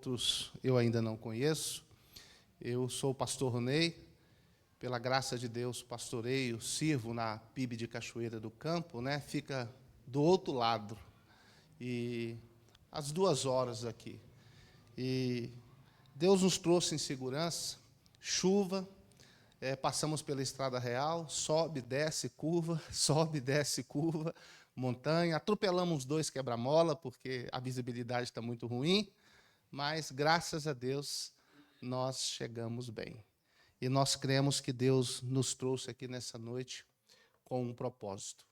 Outros eu ainda não conheço. Eu sou o pastor Ronei, pela graça de Deus, pastoreio, sirvo na PIB de Cachoeira do Campo, né? Fica do outro lado, e às 2 horas daqui. E Deus nos trouxe em segurança, chuva, passamos pela Estrada Real, sobe, desce, curva, sobe, desce, curva, montanha, atropelamos 2 quebra-mola, porque a visibilidade está muito ruim, mas, graças a Deus, nós chegamos bem. E nós cremos que Deus nos trouxe aqui nessa noite com um propósito.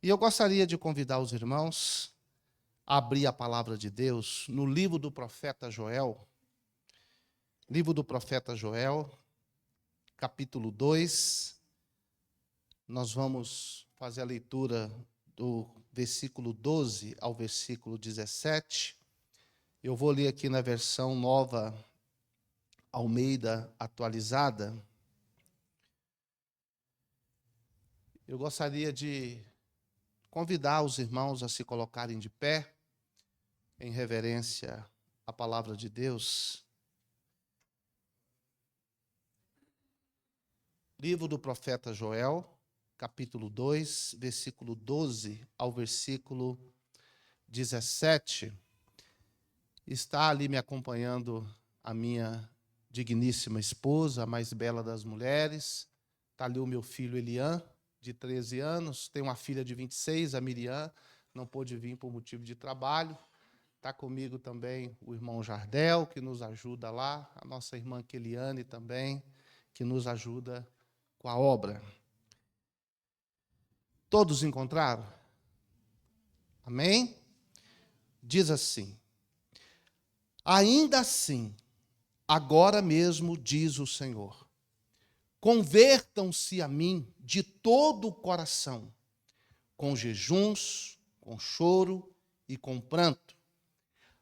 E eu gostaria de convidar os irmãos a abrir a palavra de Deus no livro do profeta Joel. Livro do profeta Joel, capítulo 2. Nós vamos fazer a leitura do versículo 12 ao versículo 17. Eu vou ler aqui na versão Nova Almeida atualizada. Eu gostaria de convidar os irmãos a se colocarem de pé, em reverência à palavra de Deus. Livro do profeta Joel, capítulo 2, versículo 12 ao versículo 17. Está ali me acompanhando a minha digníssima esposa, a mais bela das mulheres. Está ali o meu filho Elian, de 13 anos. Tem uma filha de 26, a Miriam, não pôde vir por motivo de trabalho. Está comigo também o irmão Jardel, que nos ajuda lá. A nossa irmã Keliane também, que nos ajuda com a obra. Todos encontraram? Amém? Diz assim: ainda assim, agora mesmo, diz o Senhor, convertam-se a mim de todo o coração, com jejuns, com choro e com pranto.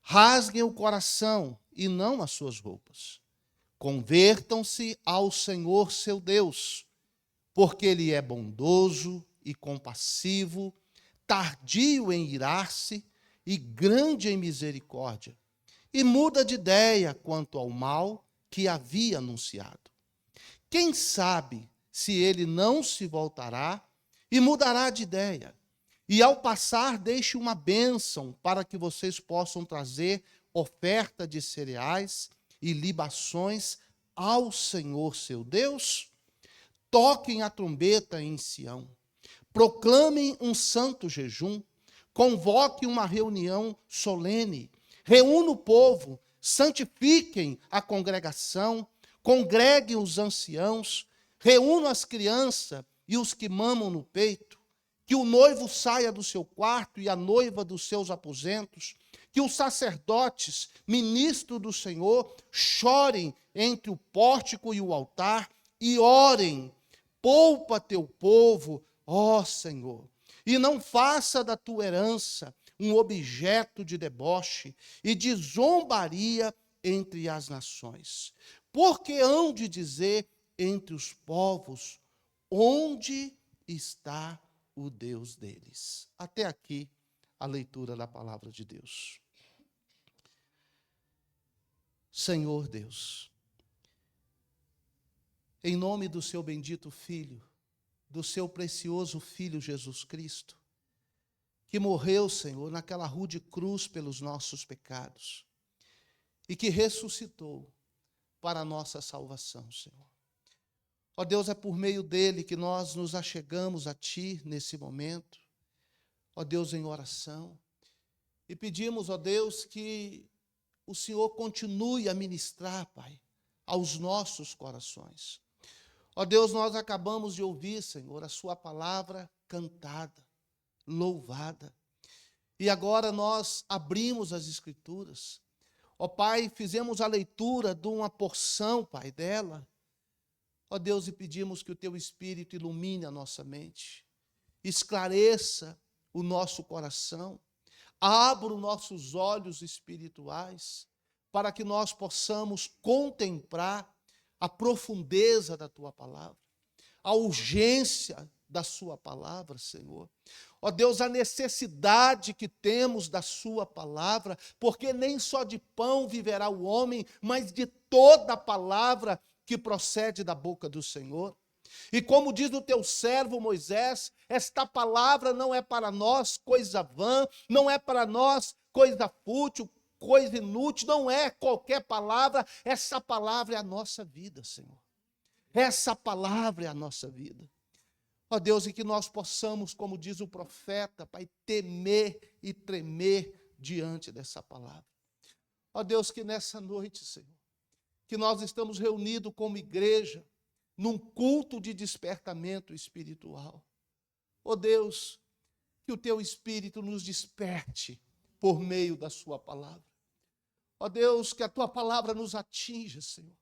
Rasguem o coração e não as suas roupas. Convertam-se ao Senhor seu Deus, porque Ele é bondoso e compassivo, tardio em irar-se e grande em misericórdia, e muda de ideia quanto ao mal que havia anunciado. Quem sabe se ele não se voltará e mudará de ideia, e ao passar deixe uma bênção para que vocês possam trazer oferta de cereais e libações ao Senhor seu Deus? Toquem a trombeta em Sião, proclamem um santo jejum, convoquem uma reunião solene, reúna o povo, santifiquem a congregação, congreguem os anciãos, reúnam as crianças e os que mamam no peito, que o noivo saia do seu quarto e a noiva dos seus aposentos, que os sacerdotes, ministros do Senhor, chorem entre o pórtico e o altar e orem. Poupa teu povo, ó Senhor, e não faça da tua herança um objeto de deboche e de zombaria entre as nações. Porque hão de dizer entre os povos, onde está o Deus deles? Até aqui a leitura da palavra de Deus. Senhor Deus, em nome do seu bendito Filho, do seu precioso Filho Jesus Cristo, que morreu, Senhor, naquela rude cruz pelos nossos pecados e que ressuscitou para a nossa salvação, Senhor. Ó Deus, é por meio dele que nós nos achegamos a Ti nesse momento, ó Deus, em oração, e pedimos, ó Deus, que o Senhor continue a ministrar, Pai, aos nossos corações. Ó Deus, nós acabamos de ouvir, Senhor, a Sua palavra cantada, louvada. E agora nós abrimos as Escrituras. Ó Pai, fizemos a leitura de uma porção, Pai, dela. Ó Deus, e pedimos que o Teu Espírito ilumine a nossa mente, esclareça o nosso coração, abra os nossos olhos espirituais, para que nós possamos contemplar a profundeza da Tua palavra, a urgência da Sua palavra, Senhor. Ó Deus, a necessidade que temos da sua palavra, porque nem só de pão viverá o homem, mas de toda a palavra que procede da boca do Senhor. E como diz o teu servo Moisés, esta palavra não é para nós coisa vã, não é para nós coisa fútil, coisa inútil, não é qualquer palavra, essa palavra é a nossa vida, Senhor. Essa palavra é a nossa vida. Ó Deus, e que nós possamos, como diz o profeta, Pai, temer e tremer diante dessa palavra. Ó Deus, que nessa noite, Senhor, que nós estamos reunidos como igreja, num culto de despertamento espiritual. Ó Deus, que o teu Espírito nos desperte por meio da sua palavra. Ó Deus, que a tua palavra nos atinja, Senhor.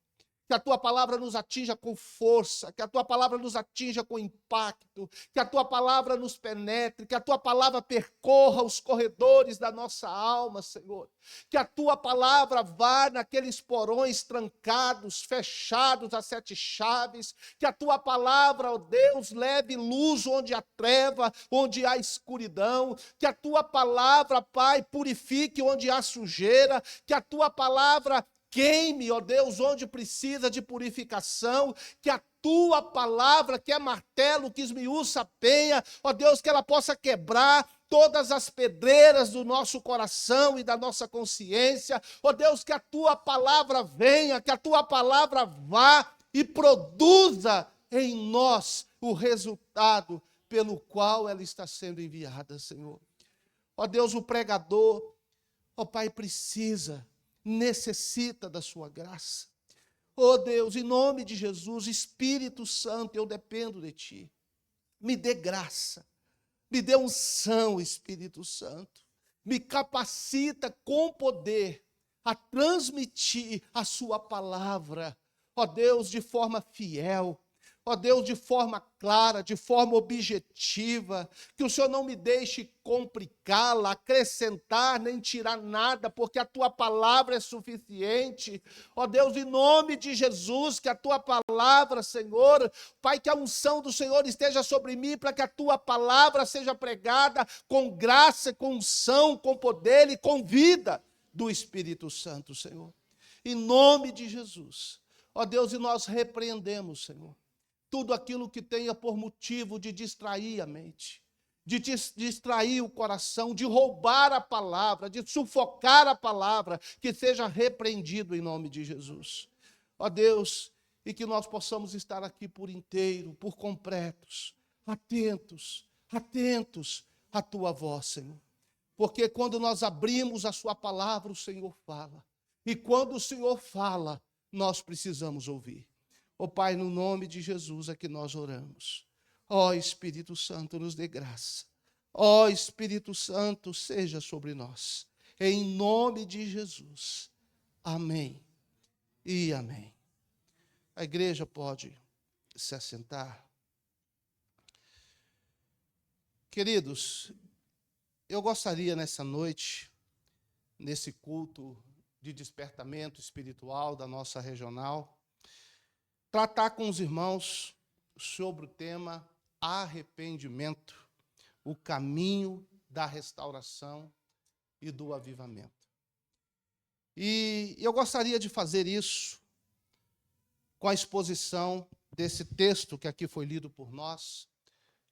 Que a tua palavra nos atinja com força, que a tua palavra nos atinja com impacto, que a tua palavra nos penetre, que a tua palavra percorra os corredores da nossa alma, Senhor. Que a tua palavra vá naqueles porões trancados, fechados a 7 chaves, que a tua palavra, ó Deus, leve luz onde há treva, onde há escuridão, que a tua palavra, Pai, purifique onde há sujeira, que a tua palavra queime, ó Deus, onde precisa de purificação, que a tua palavra, que é martelo, que esmiuça a penha, ó Deus, que ela possa quebrar todas as pedreiras do nosso coração e da nossa consciência, ó Deus, que a tua palavra venha, que a tua palavra vá e produza em nós o resultado pelo qual ela está sendo enviada, Senhor. Ó Deus, o pregador, ó Pai, necessita da sua graça. Oh Deus, em nome de Jesus, Espírito Santo, eu dependo de ti. Me dê graça, me dê unção, Espírito Santo. Me capacita com poder a transmitir a sua palavra, ó Deus, de forma fiel. Ó Deus, de forma clara, de forma objetiva, que o Senhor não me deixe complicá-la, acrescentar, nem tirar nada, porque a tua palavra é suficiente. Ó Deus, em nome de Jesus, que a tua palavra, Senhor, Pai, que a unção do Senhor esteja sobre mim, para que a tua palavra seja pregada com graça, com unção, com poder e com vida do Espírito Santo, Senhor. Em nome de Jesus. Ó Deus, e nós repreendemos, Senhor, tudo aquilo que tenha por motivo de distrair a mente, de distrair o coração, de roubar a palavra, de sufocar a palavra, que seja repreendido em nome de Jesus. Ó Deus, e que nós possamos estar aqui por inteiro, por completos, atentos à tua voz, Senhor. Porque quando nós abrimos a sua palavra, o Senhor fala. E quando o Senhor fala, nós precisamos ouvir. Ó Pai, no nome de Jesus é que nós oramos. Ó Espírito Santo, nos dê graça. Ó Espírito Santo, seja sobre nós. Em nome de Jesus. Amém e amém. A igreja pode se assentar. Queridos, eu gostaria nessa noite, nesse culto de despertamento espiritual da nossa regional, tratar com os irmãos sobre o tema arrependimento, o caminho da restauração e do avivamento. E eu gostaria de fazer isso com a exposição desse texto que aqui foi lido por nós,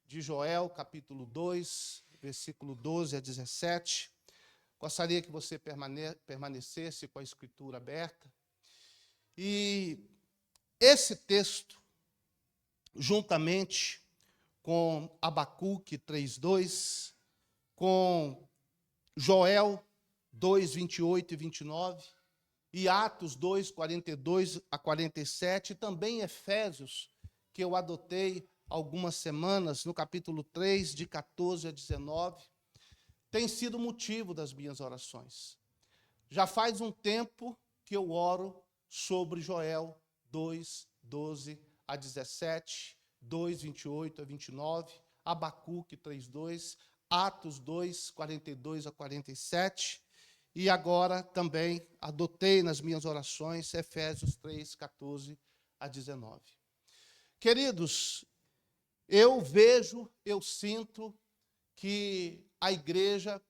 de Joel, capítulo 2, versículo 12 a 17. Gostaria que você permanecesse com a escritura aberta. E esse texto, juntamente com Abacuque 3:2, com Joel 2, 28 e 29, e Atos 2, 42 a 47, e também Efésios, que eu adotei algumas semanas, no capítulo 3, de 14 a 19, tem sido motivo das minhas orações. Já faz um tempo que eu oro sobre Joel 2, 12 a 17, 2, 28 a 29, Abacuque 3, 2, Atos 2, 42 a 47, e agora também adotei nas minhas orações Efésios 3, 14 a 19. Queridos, eu vejo, eu sinto que a igreja,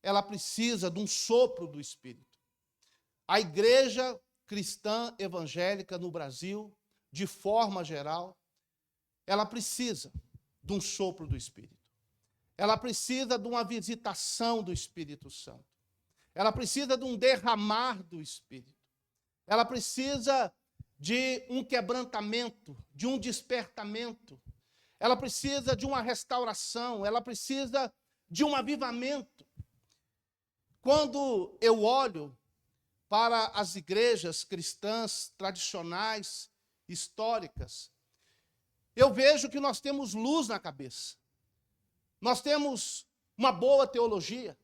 ela precisa de um sopro do Espírito. A igreja cristã evangélica no Brasil, de forma geral, ela precisa de um sopro do Espírito. Ela precisa de uma visitação do Espírito Santo. Ela precisa de um derramar do Espírito. Ela precisa de um quebrantamento, de um despertamento. Ela precisa de uma restauração, ela precisa de um avivamento. Quando eu olho para as igrejas cristãs tradicionais, históricas, eu vejo que nós temos luz na cabeça. Nós temos uma boa teologia,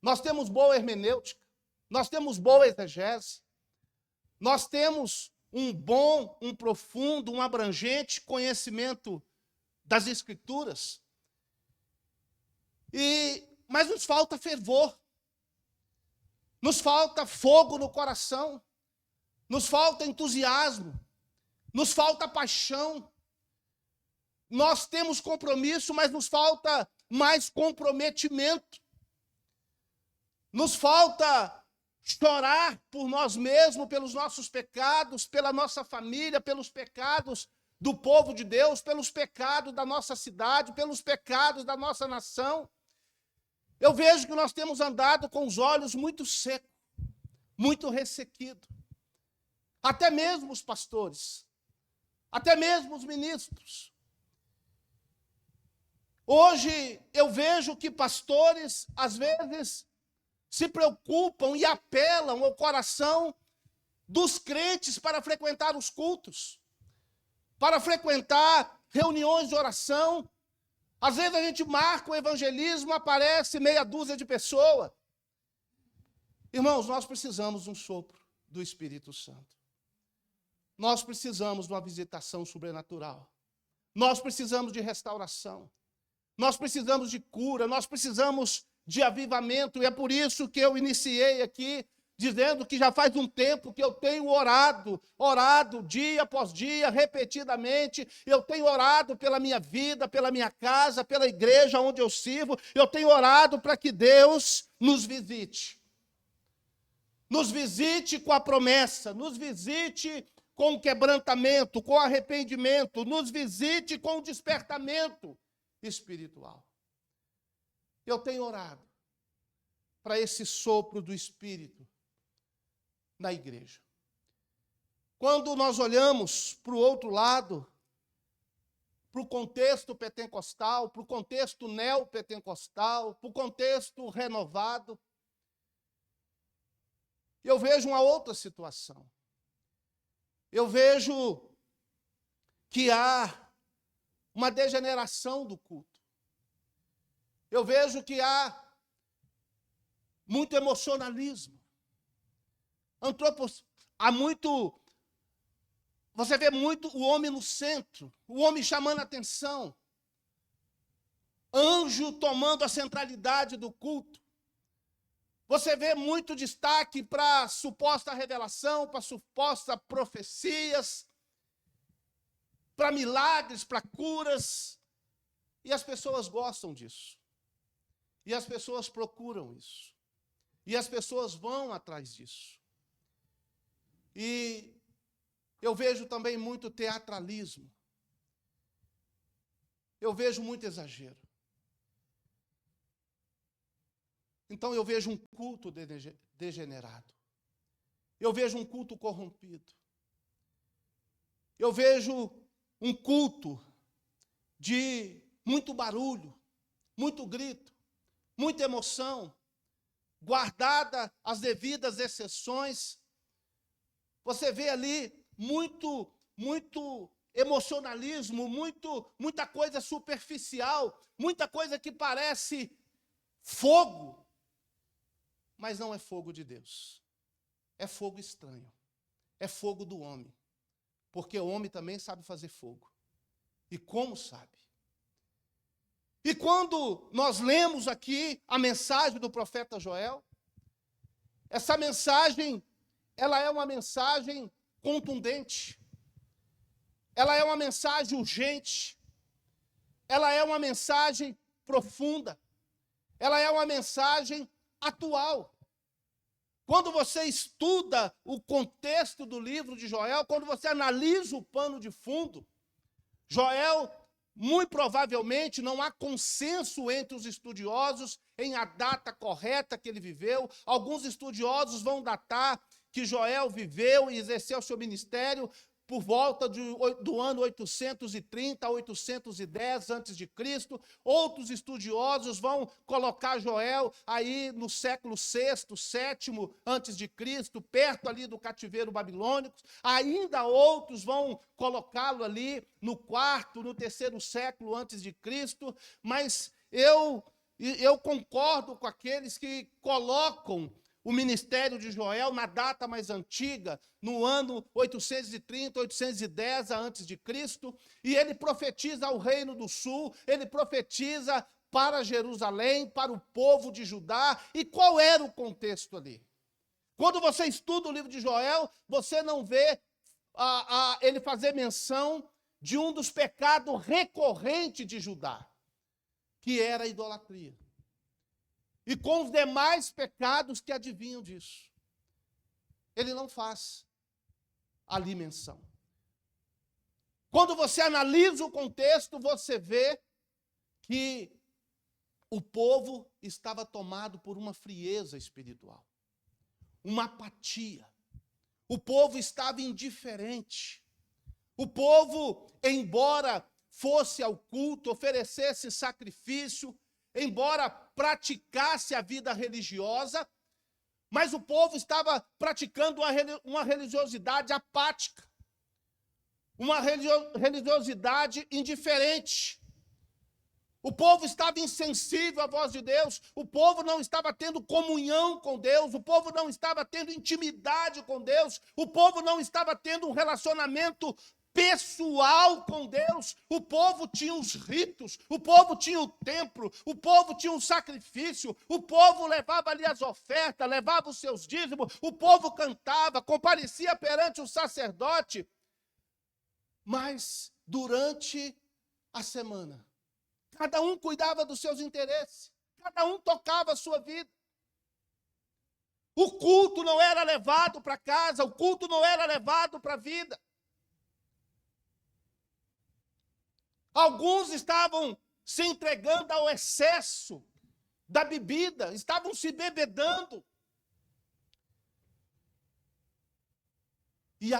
nós temos boa hermenêutica, nós temos boa exegese, nós temos um bom, um profundo, um abrangente conhecimento das Escrituras. Mas nos falta fervor, nos falta fogo no coração, nos falta entusiasmo, nos falta paixão. Nós temos compromisso, mas nos falta mais comprometimento. Nos falta chorar por nós mesmos, pelos nossos pecados, pela nossa família, pelos pecados do povo de Deus, pelos pecados da nossa cidade, pelos pecados da nossa nação. Eu vejo que nós temos andado com os olhos muito secos, muito ressequidos. Até mesmo os pastores, até mesmo os ministros. Hoje eu vejo que pastores, às vezes, se preocupam e apelam ao coração dos crentes para frequentar os cultos, para frequentar reuniões de oração. Às vezes a gente marca o evangelismo, aparece meia dúzia de pessoas. Irmãos, nós precisamos de um sopro do Espírito Santo. Nós precisamos de uma visitação sobrenatural. Nós precisamos de restauração. Nós precisamos de cura, nós precisamos de avivamento. E é por isso que eu iniciei aqui, dizendo que já faz um tempo que eu tenho orado dia após dia, repetidamente. Eu tenho orado pela minha vida, pela minha casa, pela igreja onde eu sirvo. Eu tenho orado para que Deus nos visite. Nos visite com a promessa, nos visite com o quebrantamento, com o arrependimento, nos visite com o despertamento espiritual. Eu tenho orado para esse sopro do Espírito na igreja. Quando nós olhamos para o outro lado, para o contexto pentecostal, para o contexto neopentecostal, para o contexto renovado, eu vejo uma outra situação. Eu vejo que há uma degeneração do culto. Eu vejo que há muito emocionalismo. Você vê muito o homem no centro, o homem chamando a atenção, anjo tomando a centralidade do culto. Você vê muito destaque para a suposta revelação, para supostas profecias, para milagres, para curas. E as pessoas gostam disso. E as pessoas procuram isso. E as pessoas vão atrás disso. E eu vejo também muito teatralismo. Eu vejo muito exagero. Então eu vejo um culto degenerado. Eu vejo um culto corrompido. Eu vejo um culto de muito barulho, muito grito, muita emoção, guardada as devidas exceções. Você vê ali muito emocionalismo, muita coisa superficial, muita coisa que parece fogo, mas não é fogo de Deus. É fogo estranho. É fogo do homem. Porque o homem também sabe fazer fogo. E como sabe? E quando nós lemos aqui a mensagem do profeta Joel, essa mensagem, ela é uma mensagem contundente. Ela é uma mensagem urgente. Ela é uma mensagem profunda. Ela é uma mensagem atual. Quando você estuda o contexto do livro de Joel, quando você analisa o pano de fundo, Joel, muito provavelmente, não há consenso entre os estudiosos em a data correta que ele viveu. Alguns estudiosos vão datar que Joel viveu e exerceu seu ministério por volta do ano 830 a 810 a.C. Outros estudiosos vão colocar Joel aí no século VI, VII a.C., perto ali do cativeiro babilônico. Ainda outros vão colocá-lo ali no quarto, no terceiro século antes de Cristo. Mas eu concordo com aqueles que colocam o ministério de Joel na data mais antiga, no ano 830, 810 a.C., e ele profetiza ao reino do sul, ele profetiza para Jerusalém, para o povo de Judá. E qual era o contexto ali? Quando você estuda o livro de Joel, você não vê ele fazer menção de um dos pecados recorrentes de Judá, que era a idolatria. E com os demais pecados que advinham disso. Ele não faz ali menção. Quando você analisa o contexto, você vê que o povo estava tomado por uma frieza espiritual, uma apatia. O povo estava indiferente. O povo, embora fosse ao culto, oferecesse sacrifício, embora praticasse a vida religiosa, mas o povo estava praticando uma religiosidade apática, uma religiosidade indiferente. O povo estava insensível à voz de Deus, o povo não estava tendo comunhão com Deus, o povo não estava tendo intimidade com Deus, o povo não estava tendo um relacionamento pessoal com Deus. O povo tinha os ritos, o povo tinha o templo, o povo tinha um sacrifício, o povo levava ali as ofertas, levava os seus dízimos, o povo cantava, comparecia perante o sacerdote. Mas durante a semana, cada um cuidava dos seus interesses, cada um tocava a sua vida. O culto não era levado para casa, o culto não era levado para a vida. Alguns estavam se entregando ao excesso da bebida, estavam se bebedando. E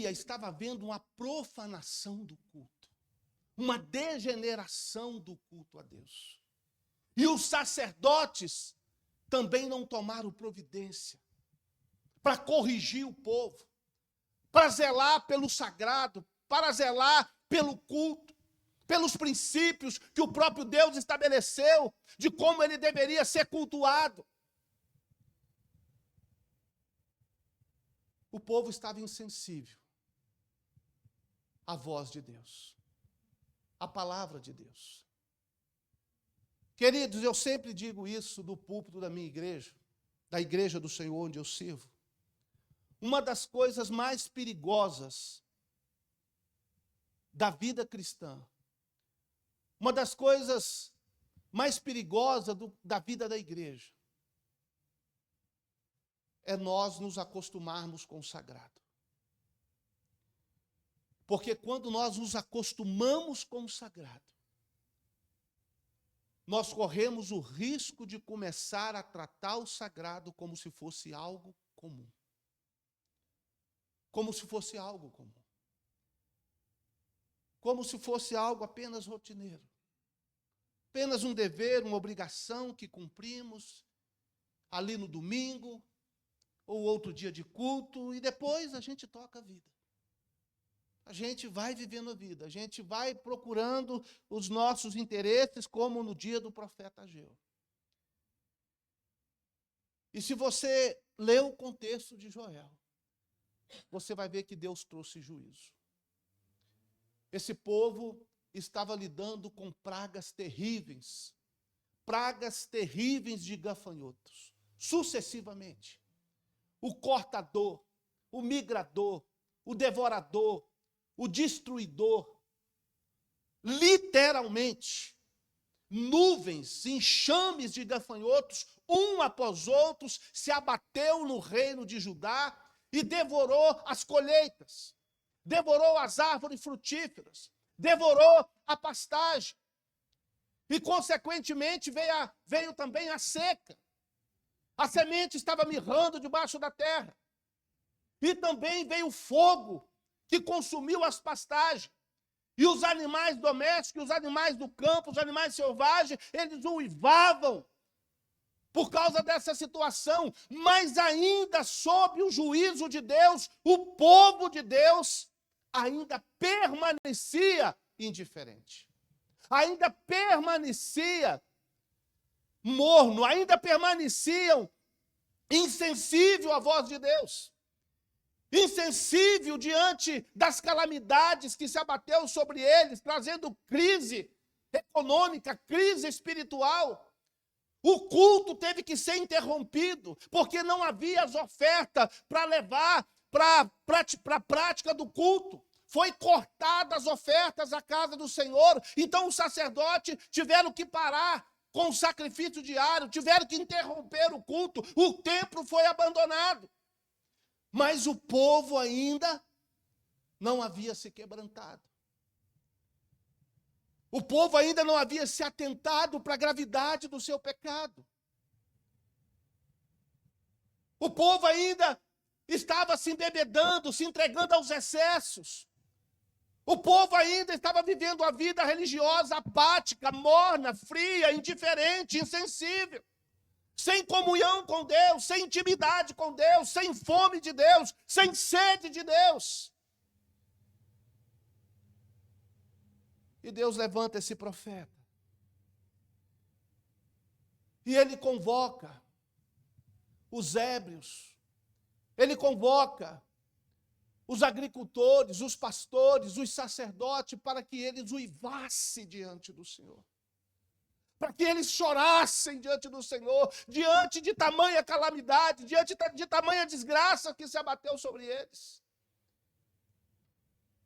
estava havendo uma profanação do culto, uma degeneração do culto a Deus. E os sacerdotes também não tomaram providência para corrigir o povo, para zelar pelo sagrado, para zelar pelo culto, pelos princípios que o próprio Deus estabeleceu, de como ele deveria ser cultuado. O povo estava insensível à voz de Deus, à palavra de Deus. Queridos, eu sempre digo isso do púlpito da minha igreja, da igreja do Senhor onde eu sirvo. Uma das coisas mais perigosas da vida cristã, uma das coisas mais perigosas da vida da igreja, é nós nos acostumarmos com o sagrado. Porque quando nós nos acostumamos com o sagrado, nós corremos o risco de começar a tratar o sagrado como se fosse algo comum. Como se fosse algo comum. Como se fosse algo apenas rotineiro. Apenas um dever, uma obrigação que cumprimos ali no domingo, ou outro dia de culto, e depois a gente toca a vida. A gente vai vivendo a vida, a gente vai procurando os nossos interesses, como no dia do profeta Ageu. E se você ler o contexto de Joel, você vai ver que Deus trouxe juízo. Esse povo estava lidando com pragas terríveis de gafanhotos, sucessivamente. O cortador, o migrador, o devorador, o destruidor. Literalmente, nuvens, enxames de gafanhotos, um após outros, se abateu no reino de Judá e devorou as colheitas, devorou as árvores frutíferas, devorou a pastagem. E, consequentemente, veio também a seca. A semente estava mirrando debaixo da terra. E também veio o fogo, que consumiu as pastagens. E os animais domésticos, os animais do campo, os animais selvagens, eles uivavam por causa dessa situação. Mas ainda sob o juízo de Deus, o povo de Deus ainda permanecia indiferente. Ainda permanecia morno, ainda permaneciam insensível à voz de Deus. Insensível diante das calamidades que se abateu sobre eles, trazendo crise econômica, crise espiritual. O culto teve que ser interrompido, porque não havia as ofertas para levar para a prática do culto. Foi cortadas as ofertas à casa do Senhor, então os sacerdotes tiveram que parar com o sacrifício diário, tiveram que interromper o culto, o templo foi abandonado. Mas o povo ainda não havia se quebrantado. O povo ainda não havia se atentado para a gravidade do seu pecado. O povo ainda estava se embebedando, se entregando aos excessos. O povo ainda estava vivendo a vida religiosa apática, morna, fria, indiferente, insensível. Sem comunhão com Deus, sem intimidade com Deus, sem fome de Deus, sem sede de Deus. E Deus levanta esse profeta. E ele convoca os ébrios, ele convoca os agricultores, os pastores, os sacerdotes, para que eles uivassem diante do Senhor. Para que eles chorassem diante do Senhor, diante de tamanha calamidade, diante de tamanha desgraça que se abateu sobre eles.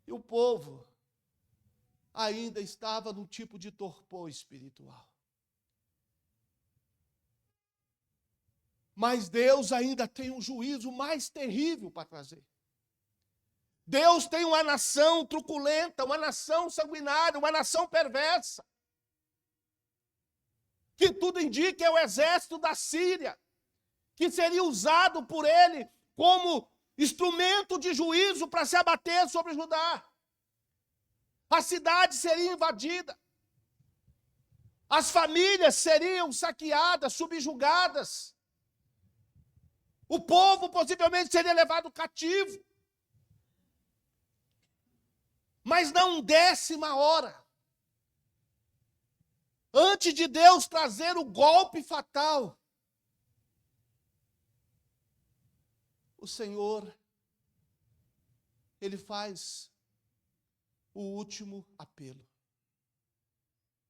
E o povo ainda estava num tipo de torpor espiritual. Mas Deus ainda tem um juízo mais terrível para trazer. Deus tem uma nação truculenta, uma nação sanguinária, uma nação perversa, que tudo indica é o exército da Síria, que seria usado por ele como instrumento de juízo para se abater sobre Judá. A cidade seria invadida, as famílias seriam saqueadas, subjugadas, o povo possivelmente seria levado cativo. Mas não décima hora, antes de Deus trazer o golpe fatal, o Senhor, ele faz o último apelo.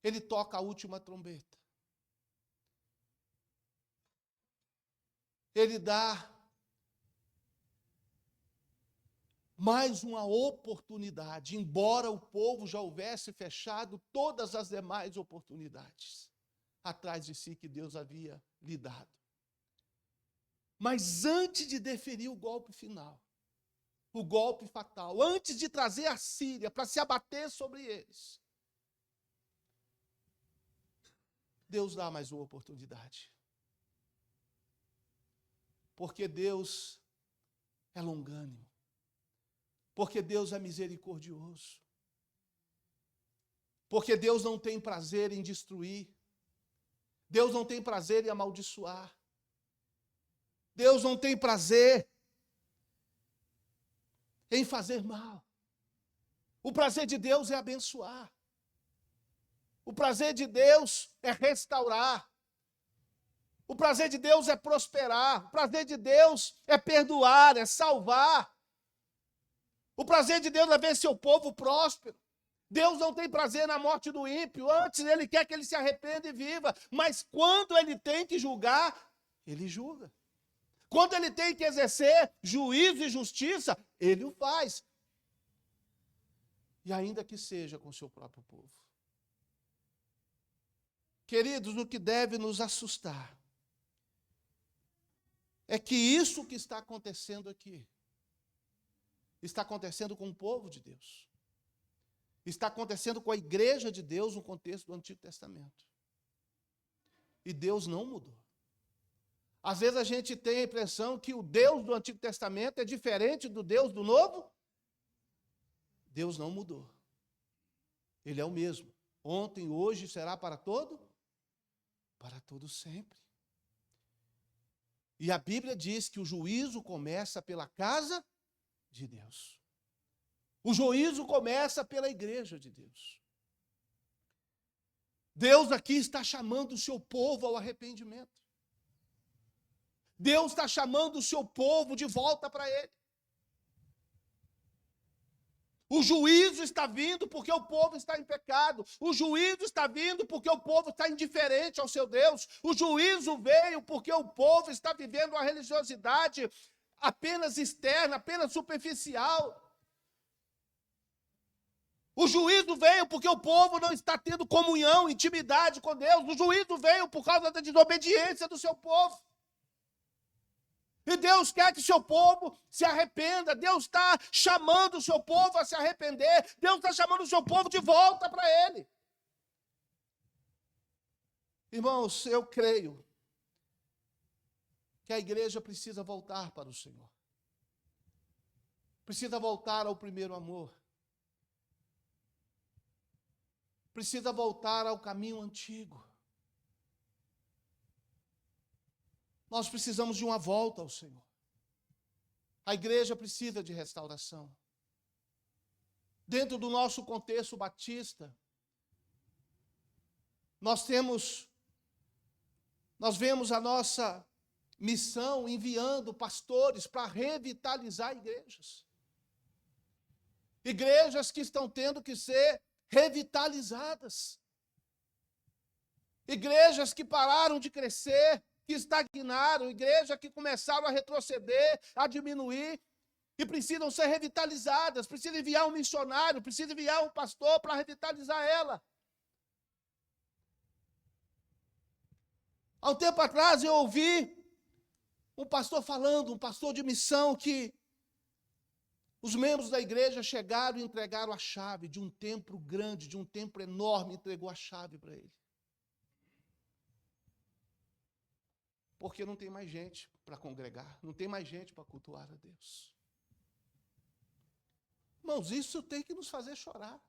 Ele toca a última trombeta. Ele dá mais uma oportunidade, embora o povo já houvesse fechado todas as demais oportunidades atrás de si que Deus havia lhe dado. Mas antes de deferir o golpe final, o golpe fatal, antes de trazer a Síria para se abater sobre eles, Deus dá mais uma oportunidade. Porque Deus é longânimo. Porque Deus é misericordioso. Porque Deus não tem prazer em destruir. Deus não tem prazer em amaldiçoar. Deus não tem prazer em fazer mal. O prazer de Deus é abençoar. O prazer de Deus é restaurar. O prazer de Deus é prosperar. O prazer de Deus é perdoar, é salvar. O prazer de Deus é ver seu povo próspero. Deus não tem prazer na morte do ímpio. Antes, ele quer que ele se arrependa e viva. Mas quando ele tem que julgar, ele julga. Quando ele tem que exercer juízo e justiça, ele o faz. E ainda que seja com o seu próprio povo. Queridos, o que deve nos assustar é que isso que está acontecendo aqui, está acontecendo com o povo de Deus. Está acontecendo com a igreja de Deus no contexto do Antigo Testamento. E Deus não mudou. Às vezes a gente tem a impressão que o Deus do Antigo Testamento é diferente do Deus do Novo. Deus não mudou. Ele é o mesmo. Ontem, hoje, será para todo sempre. E a Bíblia diz que o juízo começa pela casa de Deus. O juízo começa pela igreja de Deus. Deus aqui está chamando o seu povo ao arrependimento. Deus está chamando o seu povo de volta para Ele. O juízo está vindo porque o povo está em pecado. O juízo está vindo porque o povo está indiferente ao seu Deus. O juízo veio porque o povo está vivendo uma religiosidade apenas externa, apenas superficial. O juízo veio porque o povo não está tendo comunhão, intimidade com Deus. O juízo veio por causa da desobediência do seu povo. E Deus quer que o seu povo se arrependa. Deus está chamando o seu povo a se arrepender. Deus está chamando o seu povo de volta para Ele. Irmãos, eu creio que a igreja precisa voltar para o Senhor. Precisa voltar ao primeiro amor. Precisa voltar ao caminho antigo. Nós precisamos de uma volta ao Senhor. A igreja precisa de restauração. Dentro do nosso contexto batista, nós vemos a nossa missão enviando pastores para revitalizar igrejas. Igrejas que estão tendo que ser revitalizadas. Igrejas que pararam de crescer, que estagnaram, igrejas que começaram a retroceder, a diminuir, e precisam ser revitalizadas, precisa enviar um missionário, precisa enviar um pastor para revitalizar ela. Há um tempo atrás eu ouvi um pastor falando, um pastor de missão, que os membros da igreja chegaram e entregaram a chave de um templo grande, de um templo enorme, entregou a chave para ele. Porque não tem mais gente para congregar, não tem mais gente para cultuar a Deus. Irmãos, isso tem que nos fazer chorar.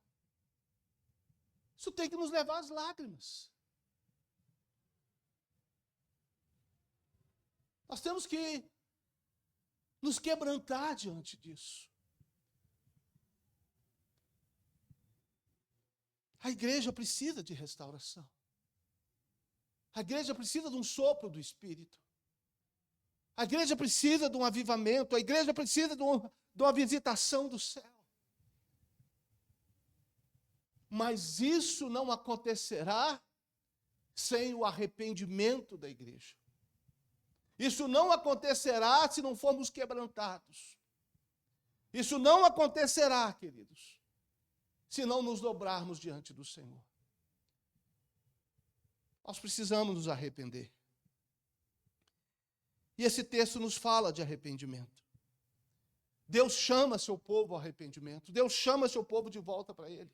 Isso tem que nos levar às lágrimas. Nós temos que nos quebrantar diante disso. A igreja precisa de restauração. A igreja precisa de um sopro do Espírito. A igreja precisa de um avivamento. A igreja precisa de uma visitação do céu. Mas isso não acontecerá sem o arrependimento da igreja. Isso não acontecerá se não formos quebrantados. Isso não acontecerá, queridos, se não nos dobrarmos diante do Senhor. Nós precisamos nos arrepender. E esse texto nos fala de arrependimento. Deus chama seu povo ao arrependimento. Deus chama seu povo de volta para Ele.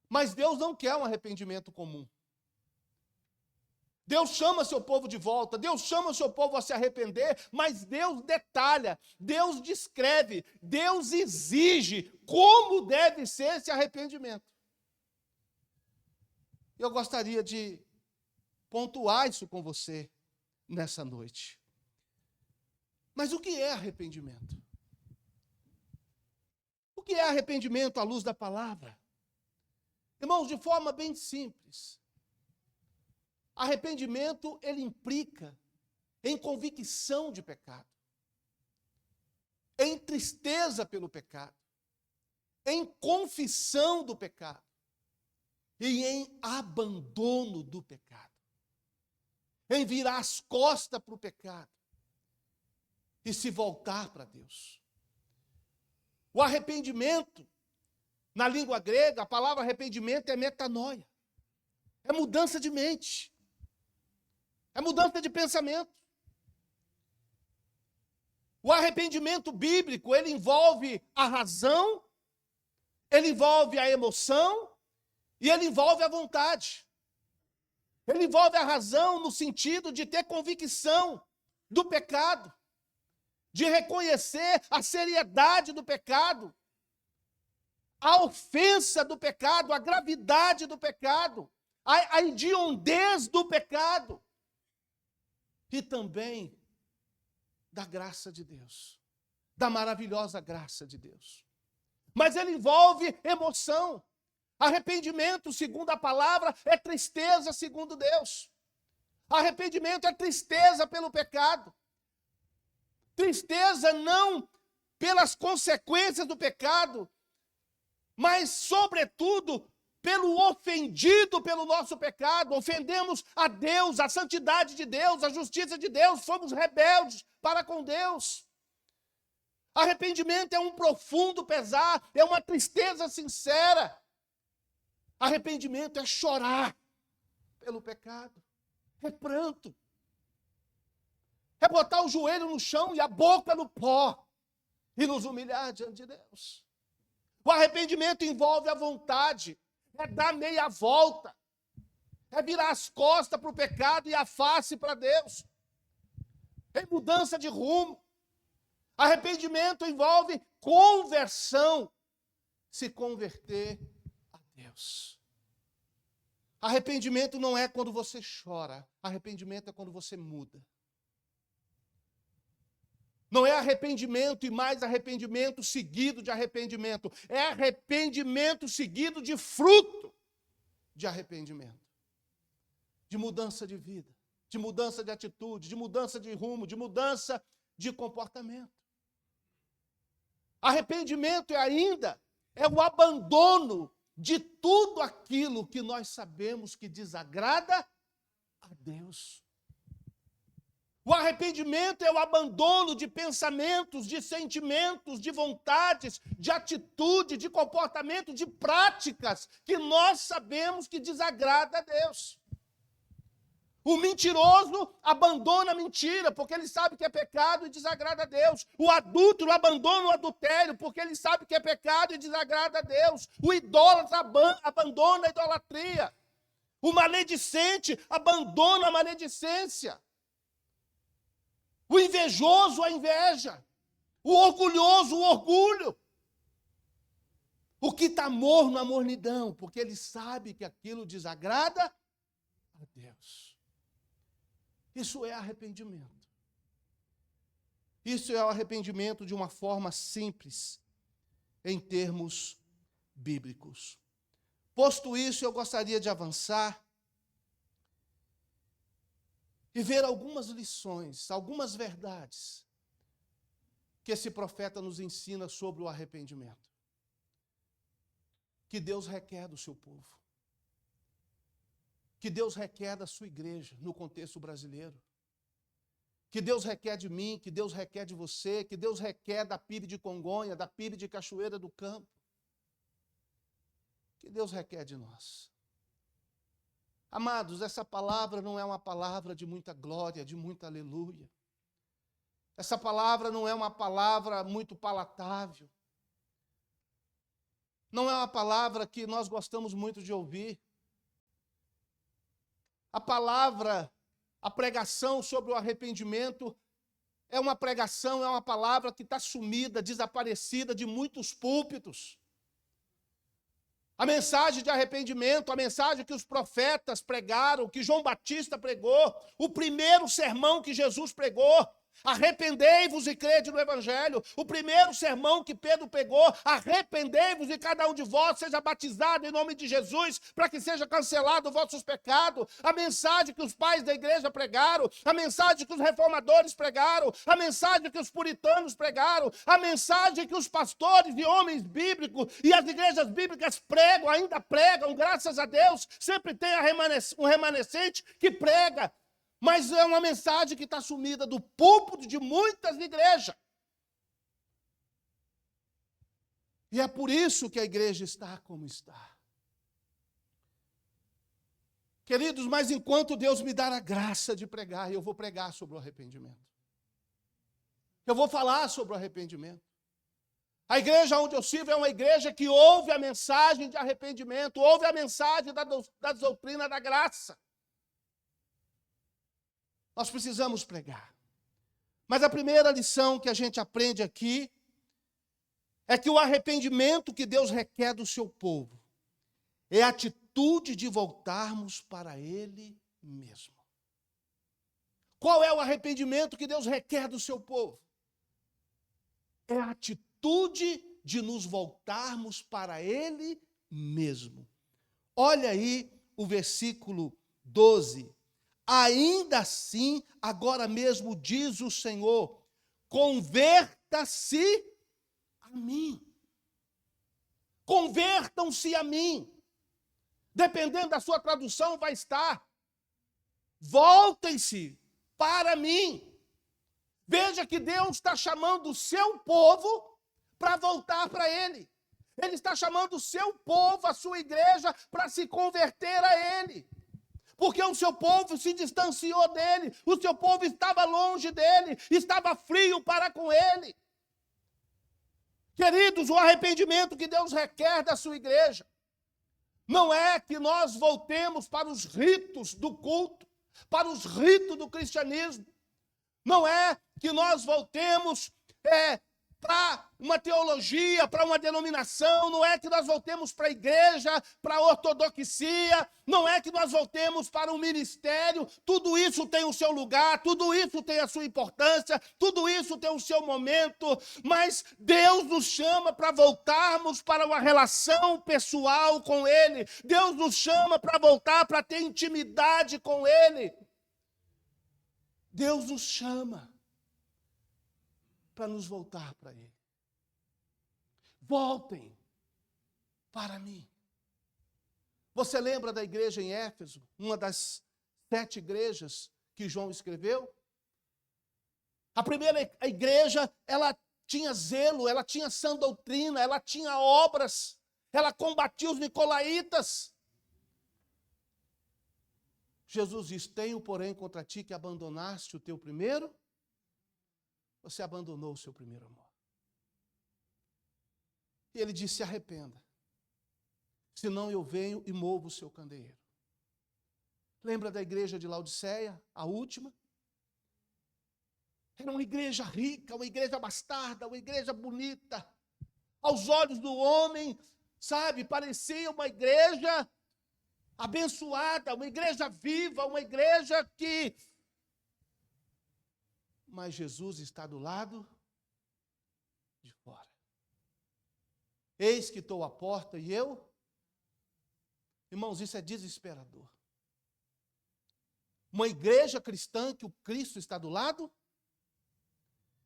Mas Deus não quer um arrependimento comum. Deus chama seu povo de volta, Deus chama seu povo a se arrepender, mas Deus detalha, Deus descreve, Deus exige como deve ser esse arrependimento. Eu gostaria de pontuar isso com você nessa noite. Mas o que é arrependimento? O que é arrependimento à luz da palavra? Irmãos, de forma bem simples, arrependimento, ele implica em convicção de pecado, em tristeza pelo pecado, em confissão do pecado e em abandono do pecado, em virar as costas para o pecado e se voltar para Deus. O arrependimento, na língua grega, a palavra arrependimento é metanoia. É mudança de mente. É mudança de pensamento. O arrependimento bíblico, ele envolve a razão, ele envolve a emoção e ele envolve a vontade. Ele envolve a razão no sentido de ter convicção do pecado, de reconhecer a seriedade do pecado, a ofensa do pecado, a gravidade do pecado, a hediondez do pecado. E também da graça de Deus, da maravilhosa graça de Deus. Mas ele envolve emoção. Arrependimento, segundo a palavra, é tristeza, segundo Deus. Arrependimento é tristeza pelo pecado. Tristeza não pelas consequências do pecado, mas, sobretudo, pelo ofendido pelo nosso pecado. Ofendemos a Deus, a santidade de Deus, a justiça de Deus, fomos rebeldes para com Deus. Arrependimento é um profundo pesar, é uma tristeza sincera. Arrependimento é chorar pelo pecado, é pranto, é botar o joelho no chão e a boca no pó e nos humilhar diante de Deus. O arrependimento envolve a vontade, é dar meia volta, é virar as costas para o pecado e a face para Deus. É mudança de rumo. Arrependimento envolve conversão, se converter a Deus. Arrependimento não é quando você chora, arrependimento é quando você muda. Não é arrependimento e mais arrependimento seguido de arrependimento. É arrependimento seguido de fruto de arrependimento. De mudança de vida, de mudança de atitude, de mudança de rumo, de mudança de comportamento. Arrependimento ainda é o abandono de tudo aquilo que nós sabemos que desagrada a Deus. O arrependimento é o abandono de pensamentos, de sentimentos, de vontades, de atitude, de comportamento, de práticas que nós sabemos que desagrada a Deus. O mentiroso abandona a mentira, porque ele sabe que é pecado e desagrada a Deus. O adúltero abandona o adultério, porque ele sabe que é pecado e desagrada a Deus. O idólatra abandona a idolatria. O maledicente abandona a maledicência. O invejoso, a inveja. O orgulhoso, o orgulho. O que está morno, a mornidão, porque ele sabe que aquilo desagrada a Deus. Isso é arrependimento. Isso é o arrependimento de uma forma simples, em termos bíblicos. Posto isso, eu gostaria de avançar e ver algumas lições, algumas verdades que esse profeta nos ensina sobre o arrependimento, que Deus requer do seu povo, que Deus requer da sua igreja no contexto brasileiro, que Deus requer de mim, que Deus requer de você, que Deus requer da PIB de Congonha, da PIB de Cachoeira do Campo, que Deus requer de nós. Amados, essa palavra não é uma palavra de muita glória, de muita aleluia. Essa palavra não é uma palavra muito palatável. Não é uma palavra que nós gostamos muito de ouvir. A palavra, a pregação sobre o arrependimento é uma pregação, é uma palavra que está sumida, desaparecida de muitos púlpitos. A mensagem de arrependimento, a mensagem que os profetas pregaram, que João Batista pregou, o primeiro sermão que Jesus pregou, arrependei-vos e crede no Evangelho. O primeiro sermão que Pedro pregou, arrependei-vos e cada um de vós seja batizado em nome de Jesus, para que seja cancelado os vossos pecados. A mensagem que os pais da igreja pregaram, a mensagem que os reformadores pregaram, a mensagem que os puritanos pregaram, a mensagem que os pastores e homens bíblicos e as igrejas bíblicas pregam, ainda pregam, graças a Deus, sempre tem um remanescente que prega. Mas é uma mensagem que está sumida do púlpito de muitas igrejas. E é por isso que a igreja está como está. Queridos, mas enquanto Deus me dar a graça de pregar, eu vou pregar sobre o arrependimento. Eu vou falar sobre o arrependimento. A igreja onde eu sirvo é uma igreja que ouve a mensagem de arrependimento, ouve a mensagem da doutrina da graça. Nós precisamos pregar. Mas a primeira lição que a gente aprende aqui é que o arrependimento que Deus requer do seu povo é a atitude de voltarmos para Ele mesmo. Qual é o arrependimento que Deus requer do seu povo? É a atitude de nos voltarmos para Ele mesmo. Olha aí o versículo 12. Ainda assim, agora mesmo diz o Senhor, converta-se a mim. Convertam-se a mim. Dependendo da sua tradução, vai estar: voltem-se para mim. Veja que Deus está chamando o seu povo para voltar para Ele. Ele está chamando o seu povo, a sua igreja, para se converter a Ele. Porque o seu povo se distanciou dele, o seu povo estava longe dele, estava frio para com ele. Queridos, o arrependimento que Deus requer da sua igreja não é que nós voltemos para os ritos do culto, para os ritos do cristianismo. Não é que nós voltemos para uma teologia, para uma denominação, não é que nós voltemos para a igreja, para a ortodoxia, não é que nós voltemos para o ministério. Tudo isso tem o seu lugar, tudo isso tem a sua importância, tudo isso tem o seu momento, mas Deus nos chama para voltarmos para uma relação pessoal com Ele. Deus nos chama para voltar para ter intimidade com Ele. Deus nos chama para nos voltar para Ele. Voltem para mim. Você lembra da igreja em Éfeso? Uma das 7 igrejas que João escreveu? A primeira igreja, ela tinha zelo, ela tinha sã doutrina, ela tinha obras, ela combatia os nicolaítas. Jesus diz: tenho, porém, contra ti que abandonaste o teu primeiro. Você abandonou o seu primeiro amor. E ele disse: se arrependa, senão eu venho e movo o seu candeeiro. Lembra da igreja de Laodiceia, a última? Era uma igreja rica, uma igreja bastarda, uma igreja bonita. Aos olhos do homem, sabe, parecia uma igreja abençoada, uma igreja viva, uma igreja que... Mas Jesus está do lado de fora. Eis que estou à porta e eu... Irmãos, isso é desesperador. Uma igreja cristã que o Cristo está do lado.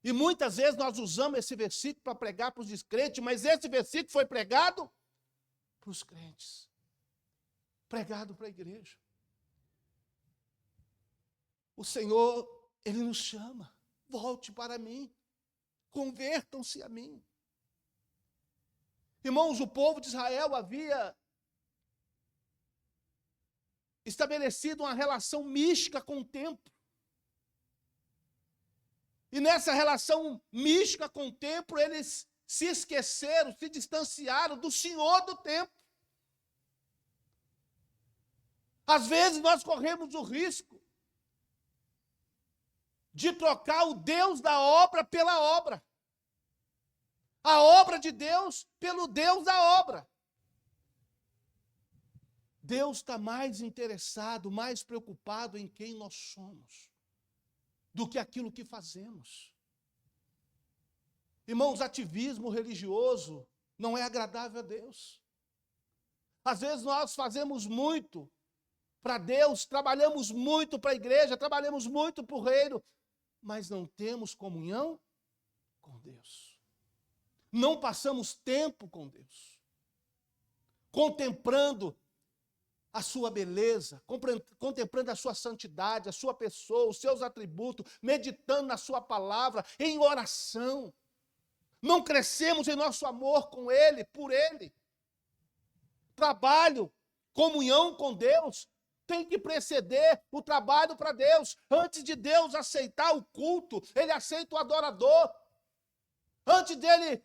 E muitas vezes nós usamos esse versículo para pregar para os descrentes, mas esse versículo foi pregado para os crentes. Pregado para a igreja. O Senhor, Ele nos chama. Volte para mim. Convertam-se a mim. Irmãos, o povo de Israel havia estabelecido uma relação mística com o templo. E nessa relação mística com o templo, eles se esqueceram, se distanciaram do Senhor do templo. Às vezes nós corremos o risco de trocar o Deus da obra pela obra. A obra de Deus pelo Deus da obra. Deus está mais interessado, mais preocupado em quem nós somos, do que aquilo que fazemos. Irmãos, ativismo religioso não é agradável a Deus. Às vezes nós fazemos muito para Deus, trabalhamos muito para a igreja, trabalhamos muito para o reino, mas não temos comunhão com Deus. Não passamos tempo com Deus, contemplando a sua beleza, contemplando a sua santidade, a sua pessoa, os seus atributos, meditando na sua palavra, em oração. Não crescemos em nosso amor com Ele, por Ele. Trabalho, comunhão com Deus, tem que preceder o trabalho para Deus. Antes de Deus aceitar o culto, ele aceita o adorador. Antes dele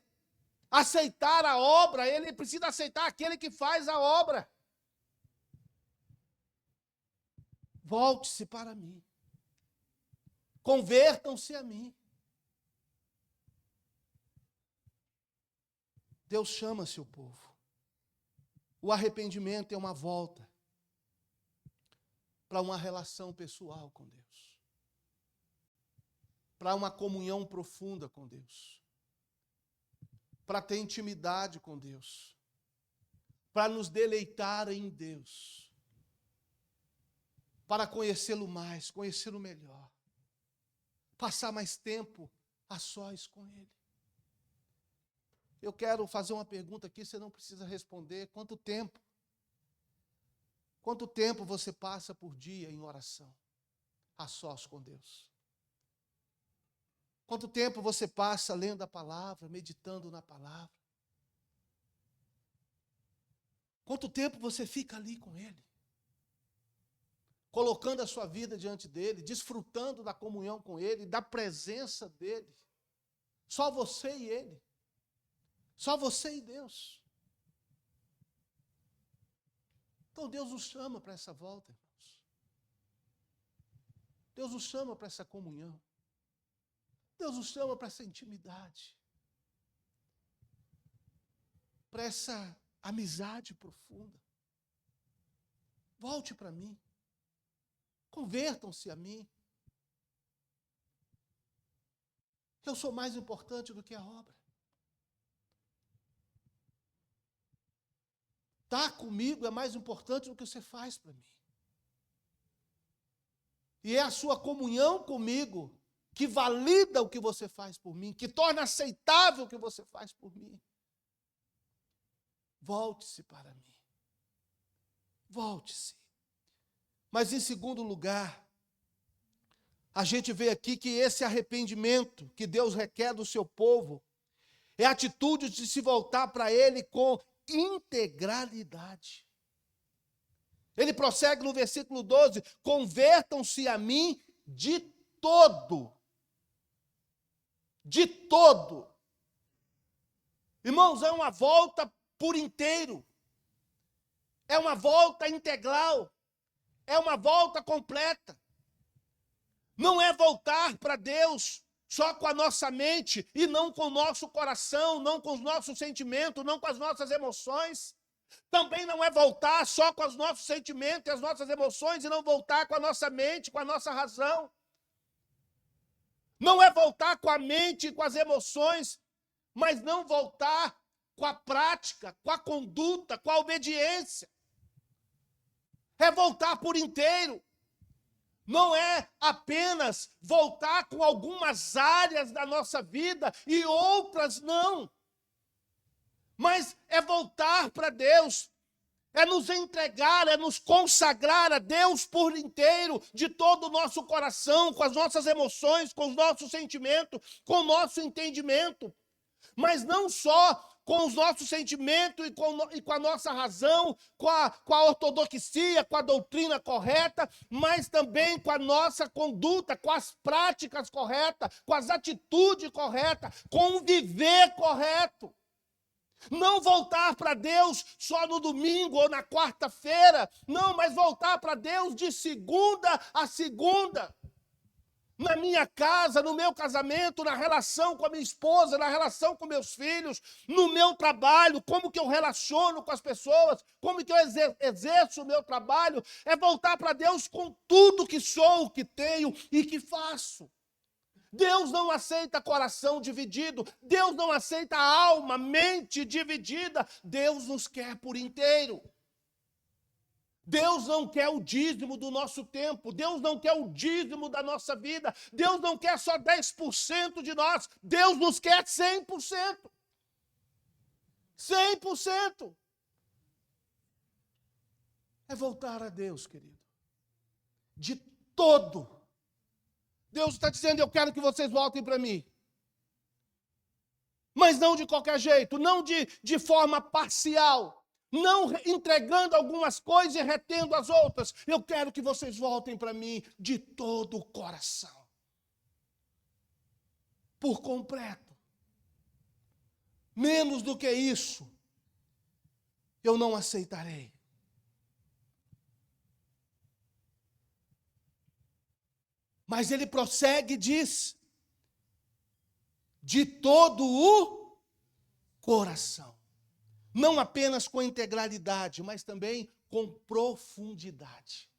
aceitar a obra, ele precisa aceitar aquele que faz a obra. Volte-se para mim. Convertam-se a mim. Deus chama seu povo. O arrependimento é uma volta para uma relação pessoal com Deus, para uma comunhão profunda com Deus, para ter intimidade com Deus, para nos deleitar em Deus, para conhecê-lo mais, conhecê-lo melhor, passar mais tempo a sós com Ele. Eu quero fazer uma pergunta aqui, você não precisa responder. Quanto tempo? Quanto tempo você passa por dia em oração, a sós com Deus? Quanto tempo você passa lendo a palavra, meditando na palavra? Quanto tempo você fica ali com Ele? Colocando a sua vida diante dEle, desfrutando da comunhão com Ele, da presença dEle. Só você e Ele. Só você e Deus. Então Deus nos chama para essa volta, irmãos. Deus nos chama para essa comunhão. Deus nos chama para essa intimidade. Para essa amizade profunda. Volte para mim. Convertam-se a mim. Eu sou mais importante do que a obra. Estar comigo é mais importante do que você faz para mim. E é a sua comunhão comigo que valida o que você faz por mim, que torna aceitável o que você faz por mim. Volte-se para mim. Volte-se. Mas, em segundo lugar, a gente vê aqui que esse arrependimento que Deus requer do seu povo é a atitude de se voltar para Ele com integralidade. Ele prossegue no versículo 12: convertam-se a mim de todo. De todo. Irmãos, é uma volta por inteiro. É uma volta integral. É uma volta completa. Não é voltar para Deus só com a nossa mente e não com o nosso coração, não com os nossos sentimentos, não com as nossas emoções. Também não é voltar só com os nossos sentimentos e as nossas emoções e não voltar com a nossa mente, com a nossa razão. Não é voltar com a mente e com as emoções, mas não voltar com a prática, com a conduta, com a obediência. É voltar por inteiro. Não é apenas voltar com algumas áreas da nossa vida e outras não. Mas é voltar para Deus, é nos entregar, é nos consagrar a Deus por inteiro, de todo o nosso coração, com as nossas emoções, com os nossos sentimentos, com o nosso entendimento. Mas não só com os nossos sentimentos e com a nossa razão, com a ortodoxia, com a doutrina correta, mas também com a nossa conduta, com as práticas corretas, com as atitudes corretas, com o viver correto. Não voltar para Deus só no domingo ou na quarta-feira, não, mas voltar para Deus de segunda a segunda. Na minha casa, no meu casamento, na relação com a minha esposa, na relação com meus filhos, no meu trabalho, como que eu relaciono com as pessoas, como que eu exerço o meu trabalho, é voltar para Deus com tudo que sou, que tenho e que faço. Deus não aceita coração dividido, Deus não aceita alma, mente dividida, Deus nos quer por inteiro. Deus não quer o dízimo do nosso tempo, Deus não quer o dízimo da nossa vida, Deus não quer só 10% de nós, Deus nos quer 100%. 100%. É voltar a Deus, querido. De todo. Deus está dizendo, eu quero que vocês voltem para mim. Mas não de qualquer jeito, não de forma parcial. não entregando algumas coisas e retendo as outras. Eu quero que vocês voltem para mim de todo o coração. Por completo. Menos do que isso, eu não aceitarei. Mas ele prossegue e diz, de todo o coração. Não apenas com integralidade, mas também com profundidade.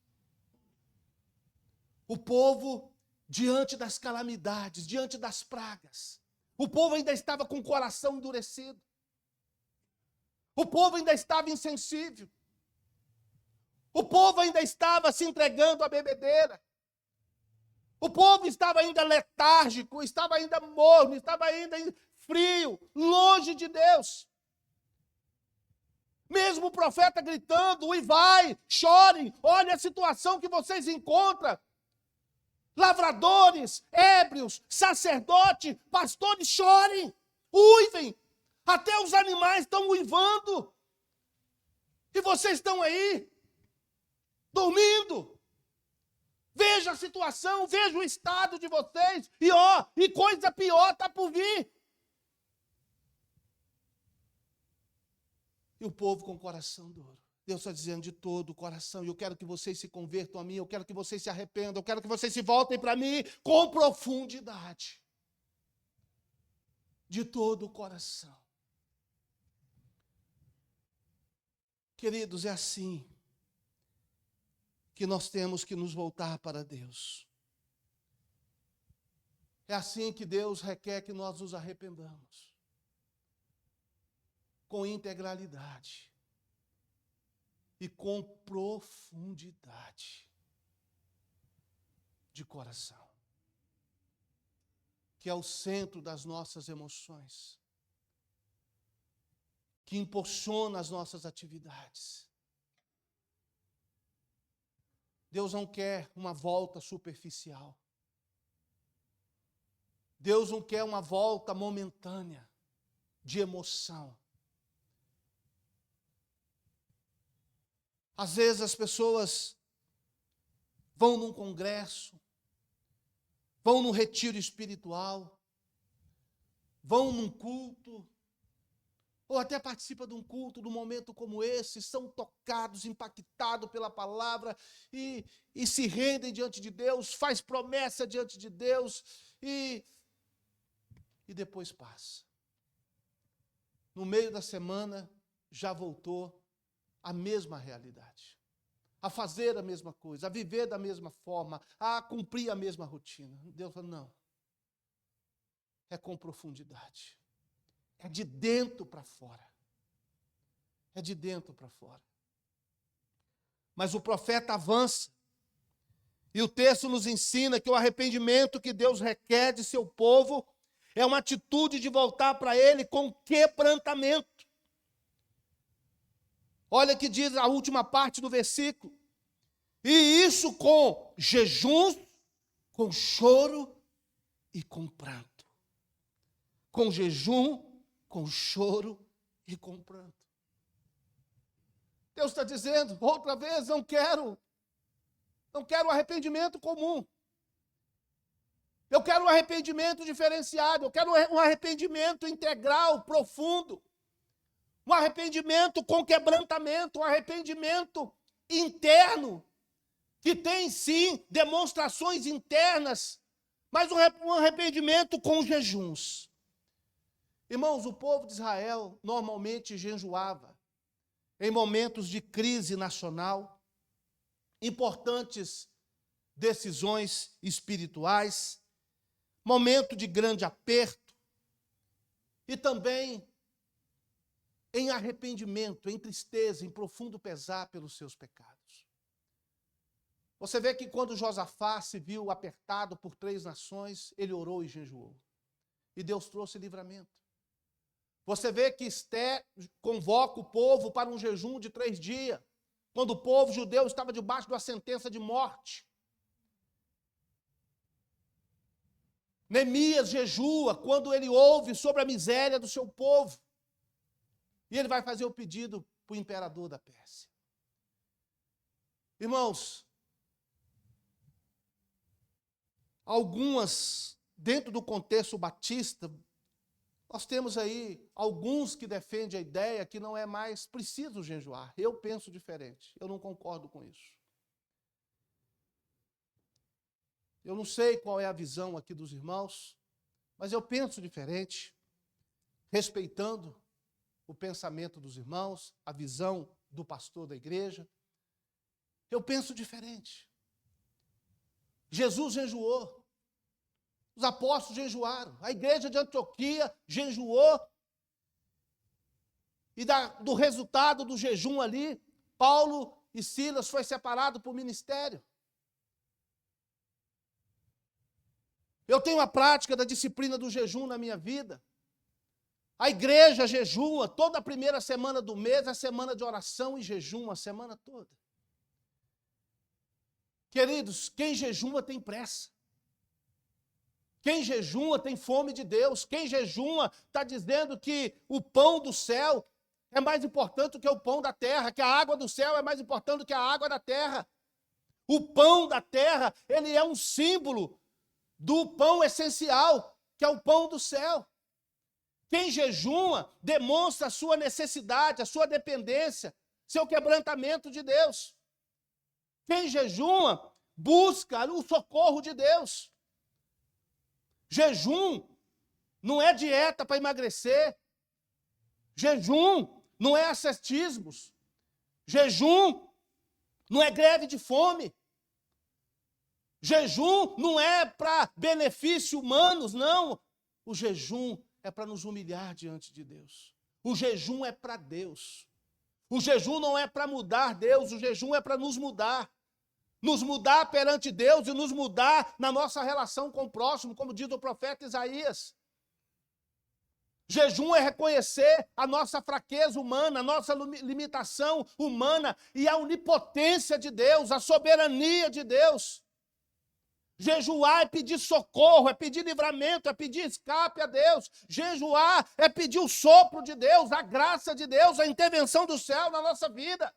O povo, diante das calamidades, diante das pragas, o povo ainda estava com o coração endurecido. O povo ainda estava insensível. O povo ainda estava se entregando à bebedeira. O povo estava ainda letárgico, estava ainda morno, estava ainda frio, longe de Deus. Mesmo o profeta gritando, uivai, chorem, olha a situação que vocês encontram. Lavradores, ébrios, sacerdote, pastores, chorem, uivem. Até os animais estão uivando. E vocês estão aí, dormindo. Veja a situação, veja o estado de vocês. E coisa pior está por vir. E o povo com o coração duro. Deus está dizendo de todo o coração, eu quero que vocês se convertam a mim, eu quero que vocês se arrependam, eu quero que vocês se voltem para mim com profundidade. De todo o coração. Queridos, é assim que nós temos que nos voltar para Deus. É assim que Deus requer que nós nos arrependamos. Com integralidade. E com profundidade de coração. Que é o centro das nossas emoções. Que impulsiona as nossas atividades. Deus não quer uma volta superficial. Deus não quer uma volta momentânea de emoção. Às vezes as pessoas vão num congresso, vão num retiro espiritual, vão num culto, ou até participa de um culto, de um momento como esse, são tocados, impactados pela palavra e se rendem diante de Deus, faz promessa diante de Deus e depois passa. No meio da semana já voltou à mesma realidade, a fazer a mesma coisa, a viver da mesma forma, a cumprir a mesma rotina. Deus fala, não, é com profundidade. É de dentro para fora. É de dentro para fora. Mas o profeta avança. E o texto nos ensina que o arrependimento que Deus requer de seu povo é uma atitude de voltar para Ele com quebrantamento. Olha que diz a última parte do versículo. E isso com jejuns, com choro e com pranto. Com jejum, com choro e com pranto. Deus está dizendo, outra vez, não quero arrependimento comum. Eu quero um arrependimento diferenciado, eu quero um arrependimento integral, profundo. Um arrependimento com quebrantamento, um arrependimento interno, que tem sim demonstrações internas, mas um arrependimento com jejuns. Irmãos, o povo de Israel normalmente jejuava em momentos de crise nacional, importantes decisões espirituais, momento de grande aperto e também em arrependimento, em tristeza, em profundo pesar pelos seus pecados. Você vê que quando Josafá se viu apertado por 3 nações, ele orou e jejuou. E Deus trouxe livramento. Você vê que Esté convoca o povo para um jejum de 3 dias, quando o povo judeu estava debaixo de uma sentença de morte. Neemias jejua quando ele ouve sobre a miséria do seu povo. E ele vai fazer o pedido para o imperador da Pérsia. Irmãos, algumas, dentro do contexto batista, nós temos aí alguns que defendem a ideia que não é mais preciso jejuar. Eu penso diferente, eu não concordo com isso. Eu não sei qual é a visão aqui dos irmãos, mas eu penso diferente, respeitando o pensamento dos irmãos, a visão do pastor da igreja. Eu penso diferente. Jesus jejuou. Os apóstolos jejuaram. A igreja de Antioquia jejuou. E do resultado do jejum ali, Paulo e Silas foi separado para o ministério. Eu tenho a prática da disciplina do jejum na minha vida. A igreja jejua, toda a primeira semana do mês é semana de oração e jejum, a semana toda. Queridos, quem jejuma tem pressa. Quem jejuma tem fome de Deus. Quem jejuma está dizendo que o pão do céu é mais importante do que o pão da terra, que a água do céu é mais importante do que a água da terra. O pão da terra, ele é um símbolo do pão essencial, que é o pão do céu. Quem jejuma demonstra a sua necessidade, a sua dependência, seu quebrantamento de Deus. Quem jejuma busca o socorro de Deus. Jejum não é dieta para emagrecer. Jejum não é ascetismos. Jejum não é greve de fome. Jejum não é para benefícios humanos, não. O jejum é para nos humilhar diante de Deus. O jejum é para Deus. O jejum não é para mudar Deus, o jejum é para nos mudar. Nos mudar perante Deus e nos mudar na nossa relação com o próximo, como diz o profeta Isaías. Jejum é reconhecer a nossa fraqueza humana, a nossa limitação humana e a onipotência de Deus, a soberania de Deus. Jejuar é pedir socorro, é pedir livramento, é pedir escape a Deus. Jejuar é pedir o sopro de Deus, a graça de Deus, a intervenção do céu na nossa vida.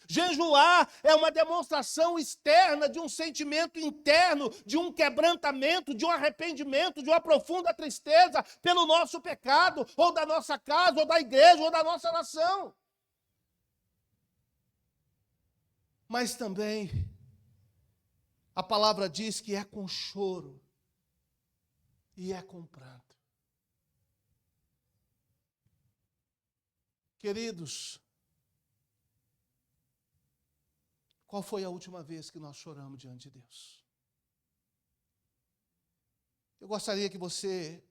Jejuar é uma demonstração externa de um sentimento interno, de um quebrantamento, de um arrependimento, de uma profunda tristeza pelo nosso pecado, ou da nossa casa, ou da igreja, ou da nossa nação. Mas também a palavra diz que é com choro e é com pranto. Queridos, qual foi a última vez que nós choramos diante de Deus? Eu gostaria que você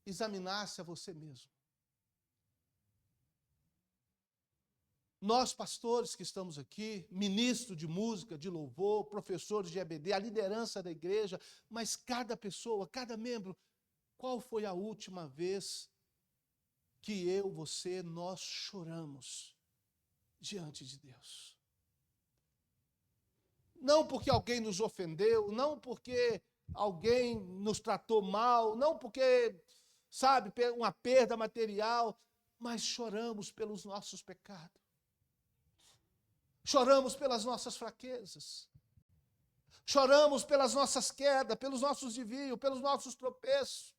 examinasse a você mesmo. Nós, pastores que estamos aqui, ministros de música, de louvor, professores de EBD, a liderança da igreja, mas cada pessoa, cada membro, qual foi a última vez que eu, você, nós choramos diante de Deus? Não porque alguém nos ofendeu, não porque alguém nos tratou mal, não porque, sabe, uma perda material, mas choramos pelos nossos pecados. Choramos pelas nossas fraquezas. Choramos pelas nossas quedas, pelos nossos desvios, pelos nossos tropeços.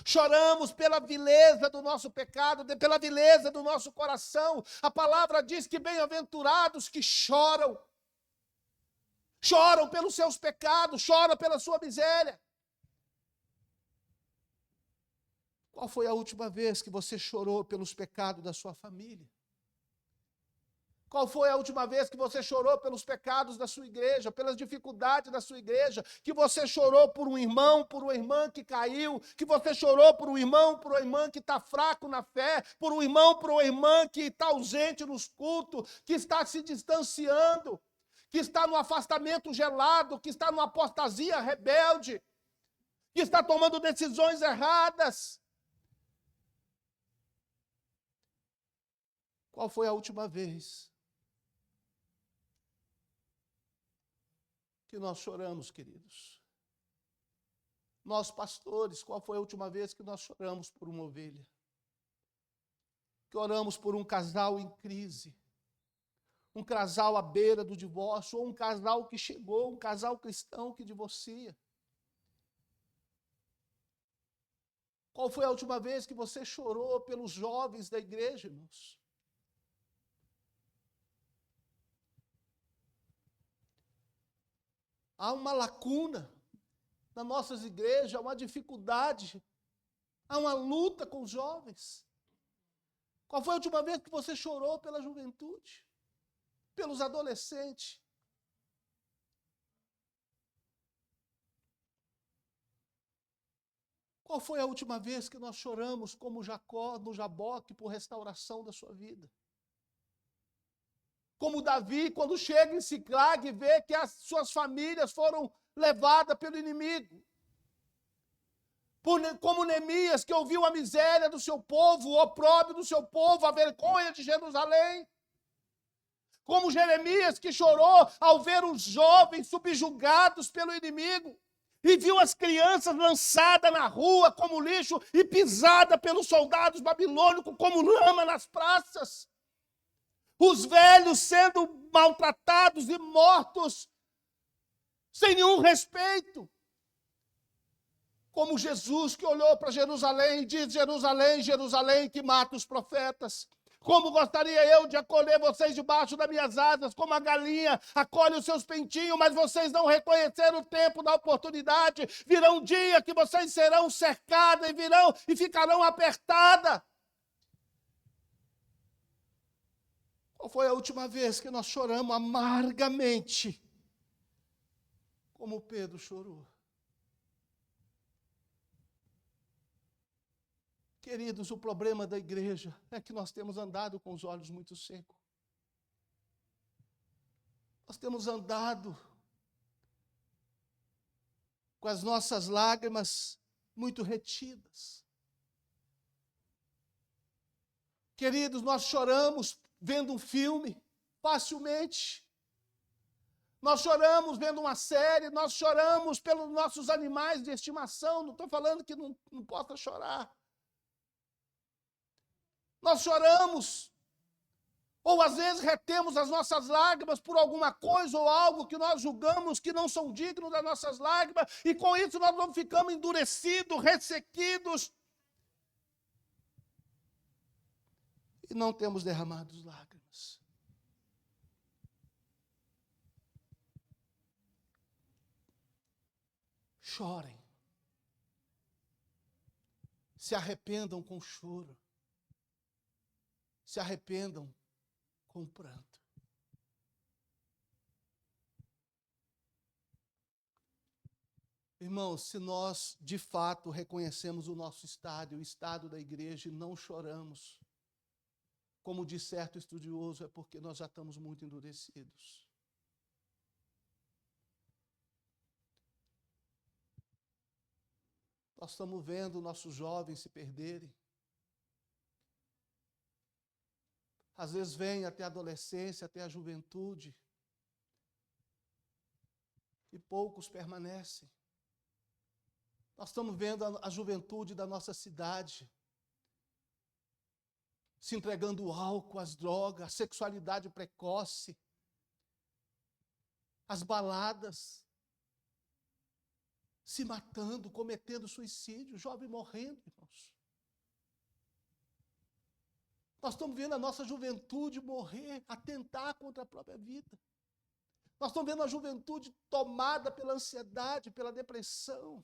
Choramos pela vileza do nosso pecado, pela vileza do nosso coração. A palavra diz que bem-aventurados que choram. Choram pelos seus pecados, choram pela sua miséria. Qual foi a última vez que você chorou pelos pecados da sua família? Qual foi a última vez que você chorou pelos pecados da sua igreja, pelas dificuldades da sua igreja? Que você chorou por um irmão, por uma irmã que caiu? Que você chorou por um irmão, por uma irmã que está fraco na fé? Por um irmão, por uma irmã que está ausente nos cultos? Que está se distanciando? Que está no afastamento gelado? Que está numa apostasia rebelde? Que está tomando decisões erradas? Qual foi a última vez que nós choramos, queridos? Nós, pastores, qual foi a última vez que nós choramos por uma ovelha? que oramos por um casal em crise, um casal à beira do divórcio, ou um casal que chegou, um casal cristão que divorcia. Qual foi a última vez que você chorou pelos jovens da igreja, irmãos? Há uma lacuna nas nossas igrejas, há uma dificuldade, há uma luta com os jovens. Qual foi a última vez que você chorou pela juventude, pelos adolescentes? Qual foi a última vez que nós choramos como Jacó no Jaboque por restauração da sua vida? Como Davi, quando chega em Siclag e vê que as suas famílias foram levadas pelo inimigo. Como Neemias, que ouviu a miséria do seu povo, o opróbrio do seu povo, a vergonha de Jerusalém. Como Jeremias, que chorou ao ver os jovens subjugados pelo inimigo e viu as crianças lançadas na rua como lixo e pisadas pelos soldados babilônicos como lama nas praças. Os velhos sendo maltratados e mortos sem nenhum respeito. Como Jesus, que olhou para Jerusalém e diz: Jerusalém, Jerusalém, que mata os profetas. Como gostaria eu de acolher vocês debaixo das minhas asas, como a galinha acolhe os seus pintinhos, mas vocês não reconheceram o tempo da oportunidade. Virá um dia que vocês serão cercadas e virão e ficarão apertadas. Qual foi a última vez que nós choramos amargamente, como Pedro chorou? Queridos, o problema da igreja é que nós temos andado com os olhos muito secos. Nós temos andado com as nossas lágrimas muito retidas. Queridos, nós choramos vendo um filme, facilmente. Nós choramos vendo uma série, nós choramos pelos nossos animais de estimação. Não estou falando que não possa chorar. Nós choramos, ou às vezes retemos as nossas lágrimas por alguma coisa ou algo que nós julgamos que não são dignos das nossas lágrimas, e com isso nós não ficamos endurecidos, ressequidos, e não temos derramado lágrimas. Chorem. Se arrependam com choro. Se arrependam com pranto. Irmãos, se nós de fato reconhecemos o nosso estado, o estado da igreja, e não choramos, como diz certo estudioso, é porque nós já estamos muito endurecidos. Nós estamos vendo nossos jovens se perderem. Às vezes vem até a adolescência, até a juventude, e poucos permanecem. Nós estamos vendo a juventude da nossa cidade se entregando ao álcool, às drogas, à sexualidade precoce, às baladas, se matando, cometendo suicídio, jovem morrendo, irmãos. Nós estamos vendo a nossa juventude morrer, atentar contra a própria vida. Nós estamos vendo a juventude tomada pela ansiedade, pela depressão.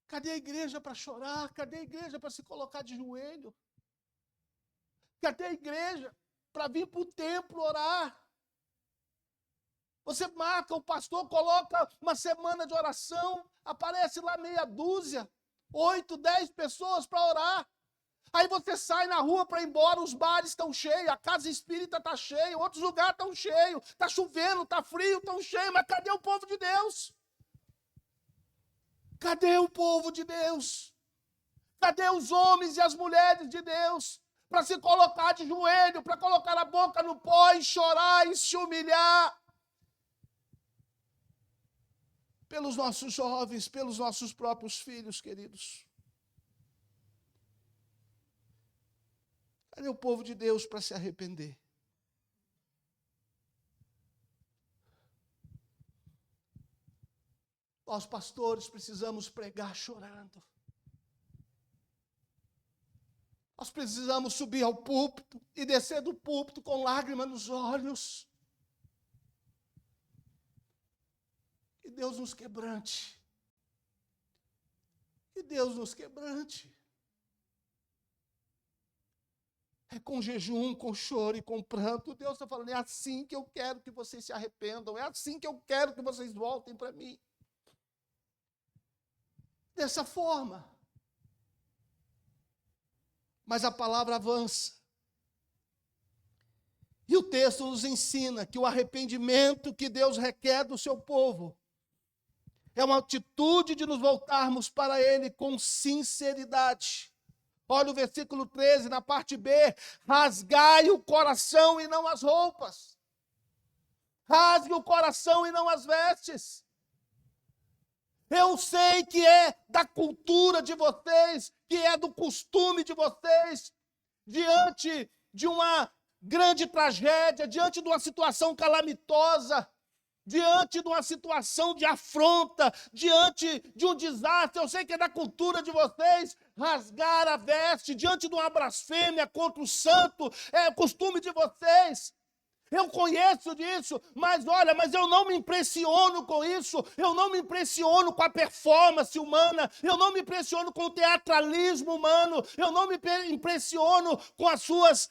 Cadê a igreja para chorar? Cadê a igreja para se colocar de joelho? Cadê a igreja para vir para o templo orar? Você marca, o pastor coloca uma semana de oração, aparece lá meia dúzia, 8, 10 pessoas para orar. Aí você sai na rua para ir embora, os bares estão cheios, a casa espírita está cheia, outros lugares estão cheios, está chovendo, está frio, estão cheios, mas cadê o povo de Deus? Cadê o povo de Deus? Cadê os homens e as mulheres de Deus? Para se colocar de joelho, para colocar a boca no pó e chorar e se humilhar. Pelos nossos jovens, pelos nossos próprios filhos, queridos. Cadê o povo de Deus para se arrepender? Nós, pastores, precisamos pregar chorando. Nós precisamos subir ao púlpito e descer do púlpito com lágrimas nos olhos. Que Deus nos quebrante. Que Deus nos quebrante. É com jejum, com choro e com pranto. Deus está falando, é assim que eu quero que vocês se arrependam. É assim que eu quero que vocês voltem para mim. Dessa forma. Mas a palavra avança. E o texto nos ensina que o arrependimento que Deus requer do seu povo é uma atitude de nos voltarmos para Ele com sinceridade. Olha o versículo 13, na parte B. Rasgai o coração e não as roupas. Rasgue o coração e não as vestes. Eu sei que é da cultura de vocês, que é do costume de vocês, diante de uma grande tragédia, diante de uma situação calamitosa, diante de uma situação de afronta, diante de um desastre, eu sei que é da cultura de vocês, rasgar a veste, diante de uma blasfêmia contra o santo, é costume de vocês. Eu conheço disso, mas olha, mas eu não me impressiono com isso, eu não me impressiono com a performance humana, eu não me impressiono com o teatralismo humano, eu não me impressiono com as suas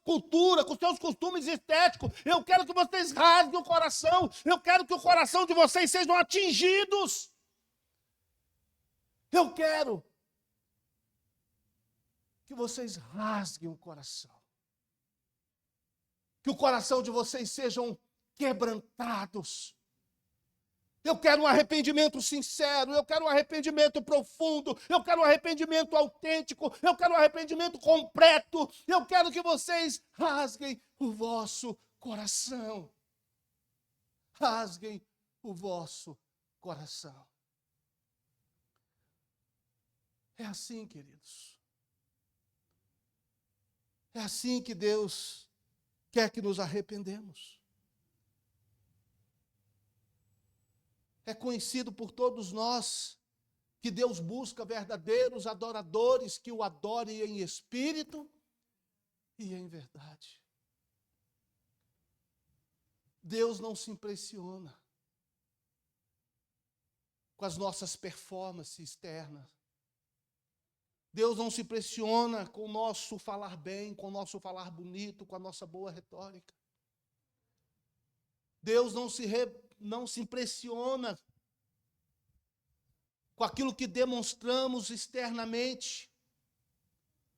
culturas, com os seus costumes estéticos. Eu quero que vocês rasguem o coração, eu quero que o coração de vocês sejam atingidos. Eu quero que vocês rasguem o coração. Que o coração de vocês sejam quebrantados. Eu quero um arrependimento sincero, eu quero um arrependimento profundo, eu quero um arrependimento autêntico, eu quero um arrependimento completo. Eu quero que vocês rasguem o vosso coração. Rasguem o vosso coração. É assim, queridos. É assim que Deus quer que nos arrependemos. É conhecido por todos nós que Deus busca verdadeiros adoradores que o adorem em espírito e em verdade. Deus não se impressiona com as nossas performances externas. Deus não se impressiona com o nosso falar bem, com o nosso falar bonito, com a nossa boa retórica. Deus não se impressiona com aquilo que demonstramos externamente,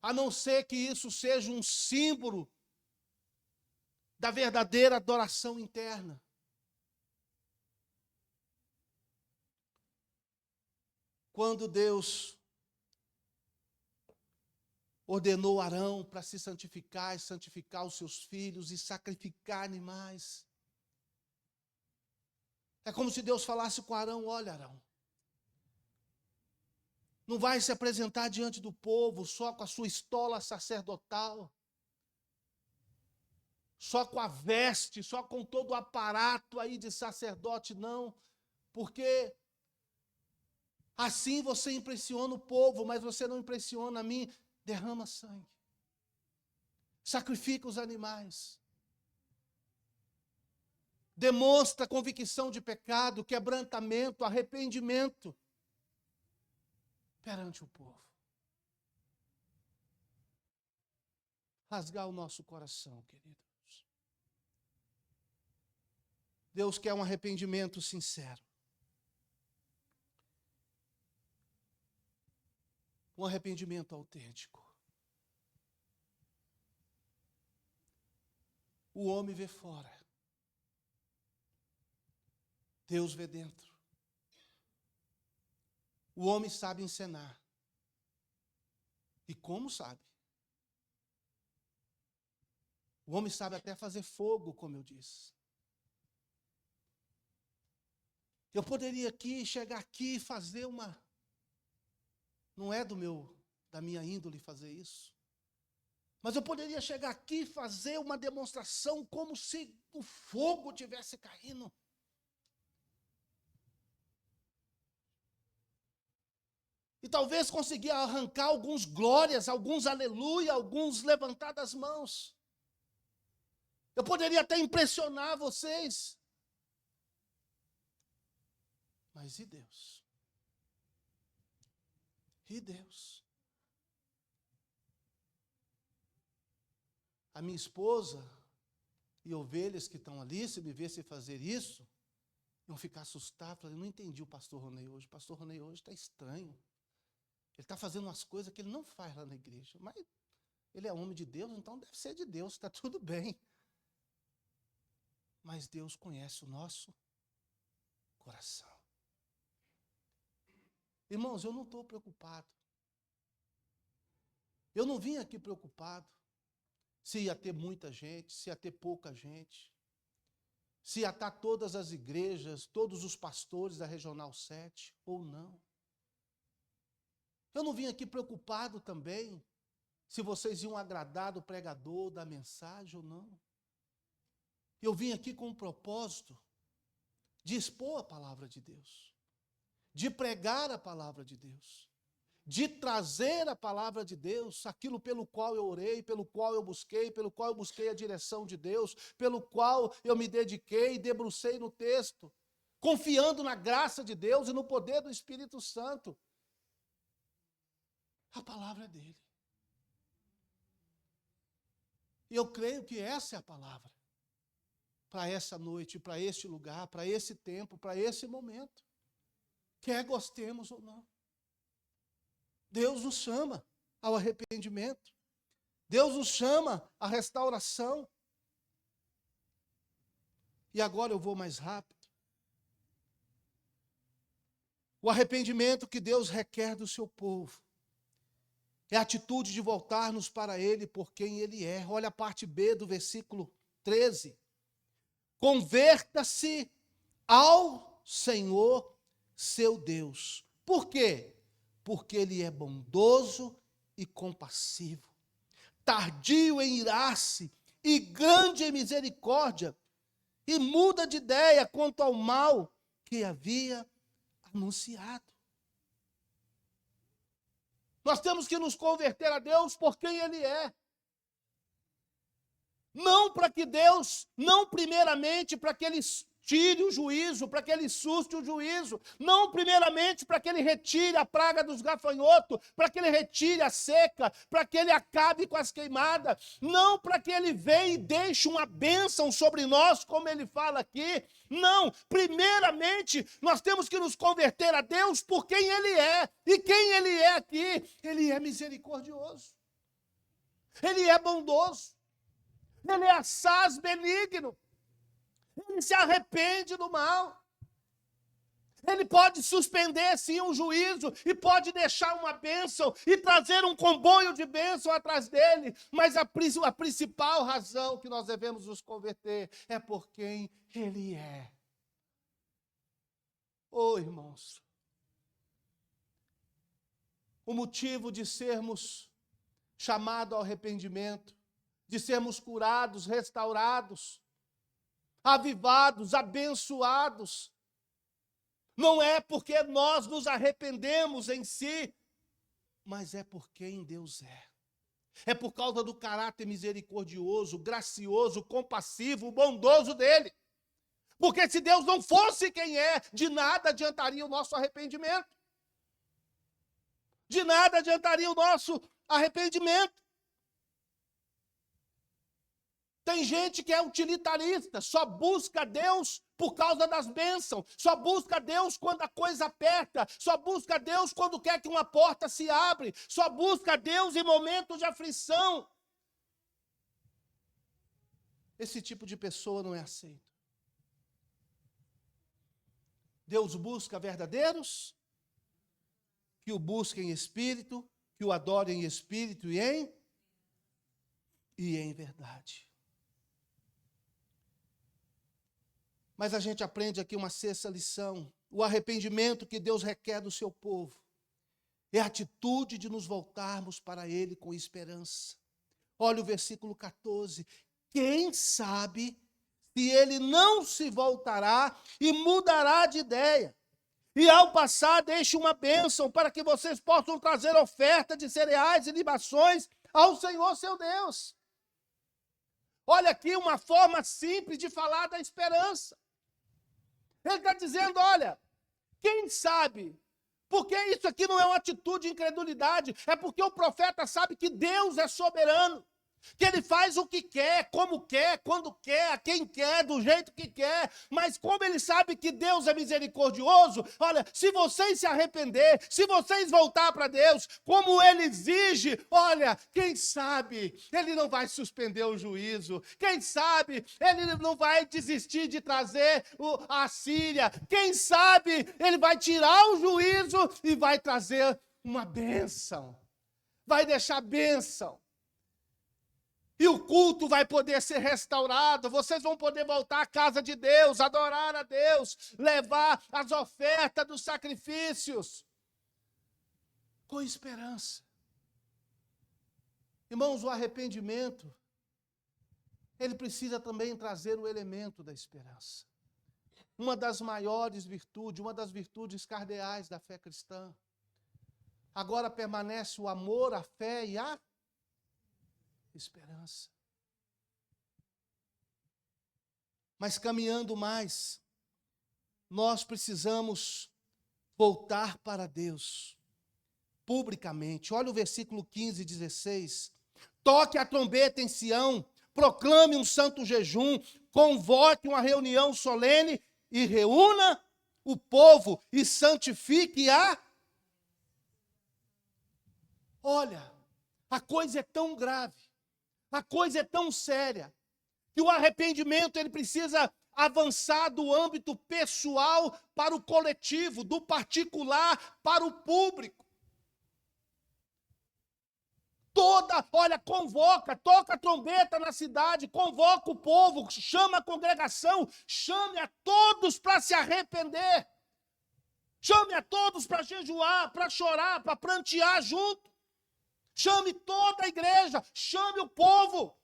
a não ser que isso seja um símbolo da verdadeira adoração interna. Quando Deus ordenou Arão para se santificar e santificar os seus filhos e sacrificar animais. É como se Deus falasse com Arão, olha Arão, não vai se apresentar diante do povo só com a sua estola sacerdotal, só com a veste, só com todo o aparato aí de sacerdote, não, porque assim você impressiona o povo, mas você não impressiona a mim. Derrama sangue. Sacrifica os animais. Demonstra convicção de pecado, quebrantamento, arrependimento perante o povo. Rasgar o nosso coração, queridos. Deus quer um arrependimento sincero. Um arrependimento autêntico. O homem vê fora. Deus vê dentro. O homem sabe encenar. E como sabe? O homem sabe até fazer fogo, como eu disse. Eu poderia chegar aqui e fazer uma... Não é da minha índole fazer isso. Mas eu poderia chegar aqui e fazer uma demonstração como se o fogo tivesse caindo. E talvez conseguir arrancar alguns glórias, alguns aleluia, alguns levantar das mãos. Eu poderia até impressionar vocês. Mas e Deus? E Deus? A minha esposa e ovelhas que estão ali, se me vissem fazer isso, iam ficar assustados. Falei, não entendi o pastor Ronei hoje. O pastor Ronei hoje está estranho. Ele está fazendo umas coisas que ele não faz lá na igreja. Mas ele é homem de Deus, então deve ser de Deus, está tudo bem. Mas Deus conhece o nosso coração. Irmãos, eu não estou preocupado. Eu não vim aqui preocupado se ia ter muita gente, se ia ter pouca gente, se ia estar todas as igrejas, todos os pastores da Regional 7 ou não. Eu não vim aqui preocupado também se vocês iam agradar do pregador, da mensagem ou não. Eu vim aqui com o propósito de expor a palavra de Deus, de pregar a palavra de Deus, de trazer a palavra de Deus, aquilo pelo qual eu orei, pelo qual eu busquei a direção de Deus, pelo qual eu me dediquei e debrucei no texto, confiando na graça de Deus e no poder do Espírito Santo. A palavra é dele. E eu creio que essa é a palavra para essa noite, para este lugar, para esse tempo, para esse momento. Quer gostemos ou não. Deus nos chama ao arrependimento. Deus nos chama à restauração. E agora eu vou mais rápido. O arrependimento que Deus requer do seu povo é a atitude de voltar-nos para Ele por quem Ele é. Olha a parte B do versículo 13. Converta-se ao Senhor, seu Deus. Por quê? Porque Ele é bondoso e compassivo, tardio em irar-se e grande em misericórdia, e muda de ideia quanto ao mal que havia anunciado. Nós temos que nos converter a Deus por quem Ele é. Não para que Deus, não primeiramente para que Ele tire o juízo, para que Ele suste o juízo. Não primeiramente para que Ele retire a praga dos gafanhotos, para que Ele retire a seca, para que Ele acabe com as queimadas. Não para que Ele venha e deixe uma bênção sobre nós, como Ele fala aqui. Não, primeiramente nós temos que nos converter a Deus por quem Ele é. E quem Ele é aqui? Ele é misericordioso. Ele é bondoso. Ele é assaz benigno. Ele se arrepende do mal. Ele pode suspender, sim, um juízo e pode deixar uma bênção e trazer um comboio de bênção atrás dele. Mas a principal razão que nós devemos nos converter é por quem Ele é. Oh, irmãos, o motivo de sermos chamados ao arrependimento, de sermos curados, restaurados, avivados, abençoados, não é porque nós nos arrependemos em si, mas é por quem Deus é. É por causa do caráter misericordioso, gracioso, compassivo, bondoso dele. Porque se Deus não fosse quem é, de nada adiantaria o nosso arrependimento. De nada adiantaria o nosso arrependimento. Tem gente que é utilitarista, só busca Deus por causa das bênçãos, só busca Deus quando a coisa aperta, só busca Deus quando quer que uma porta se abre, só busca Deus em momentos de aflição. Esse tipo de pessoa não é aceito. Deus busca verdadeiros, que o busquem em espírito, que o adorem em espírito e em verdade. Mas a gente aprende aqui uma sexta lição. O arrependimento que Deus requer do seu povo é a atitude de nos voltarmos para Ele com esperança, Olha o versículo 14. Quem sabe se ele não se voltará e mudará de ideia. E ao passar, deixe uma bênção para que vocês possam trazer oferta de cereais e libações ao Senhor seu Deus. Olha aqui uma forma simples de falar da esperança. Ele está dizendo, olha, quem sabe? Porque isso aqui não é uma atitude de incredulidade, é porque o profeta sabe que Deus é soberano. Que ele faz o que quer, como quer, quando quer, a quem quer, do jeito que quer. Mas como ele sabe que Deus é misericordioso, olha, se vocês se arrepender, se vocês voltar para Deus, como ele exige, olha, quem sabe ele não vai suspender o juízo. Quem sabe ele não vai desistir de trazer a Síria. Quem sabe ele vai tirar o juízo e vai trazer uma bênção. Vai deixar bênção. E o culto vai poder ser restaurado, vocês vão poder voltar à casa de Deus, adorar a Deus, levar as ofertas dos sacrifícios, com esperança. Irmãos, o arrependimento, ele precisa também trazer o elemento da esperança. Uma das maiores virtudes, uma das virtudes cardeais da fé cristã. Agora permanece o amor, a fé e a esperança. Mas caminhando mais, nós precisamos voltar para Deus, publicamente. Olha o versículo 15 e 16. Toque a trombeta em Sião, proclame um santo jejum, convoque uma reunião solene e reúna o povo e santifique a... Olha, a coisa é tão grave. A coisa é tão séria que o arrependimento ele precisa avançar do âmbito pessoal para o coletivo, do particular para o público. Olha, convoca, toca a trombeta na cidade, convoca o povo, chama a congregação, chame a todos para se arrepender. Chame a todos para jejuar, para chorar, para prantear junto. Chame toda a igreja, chame o povo.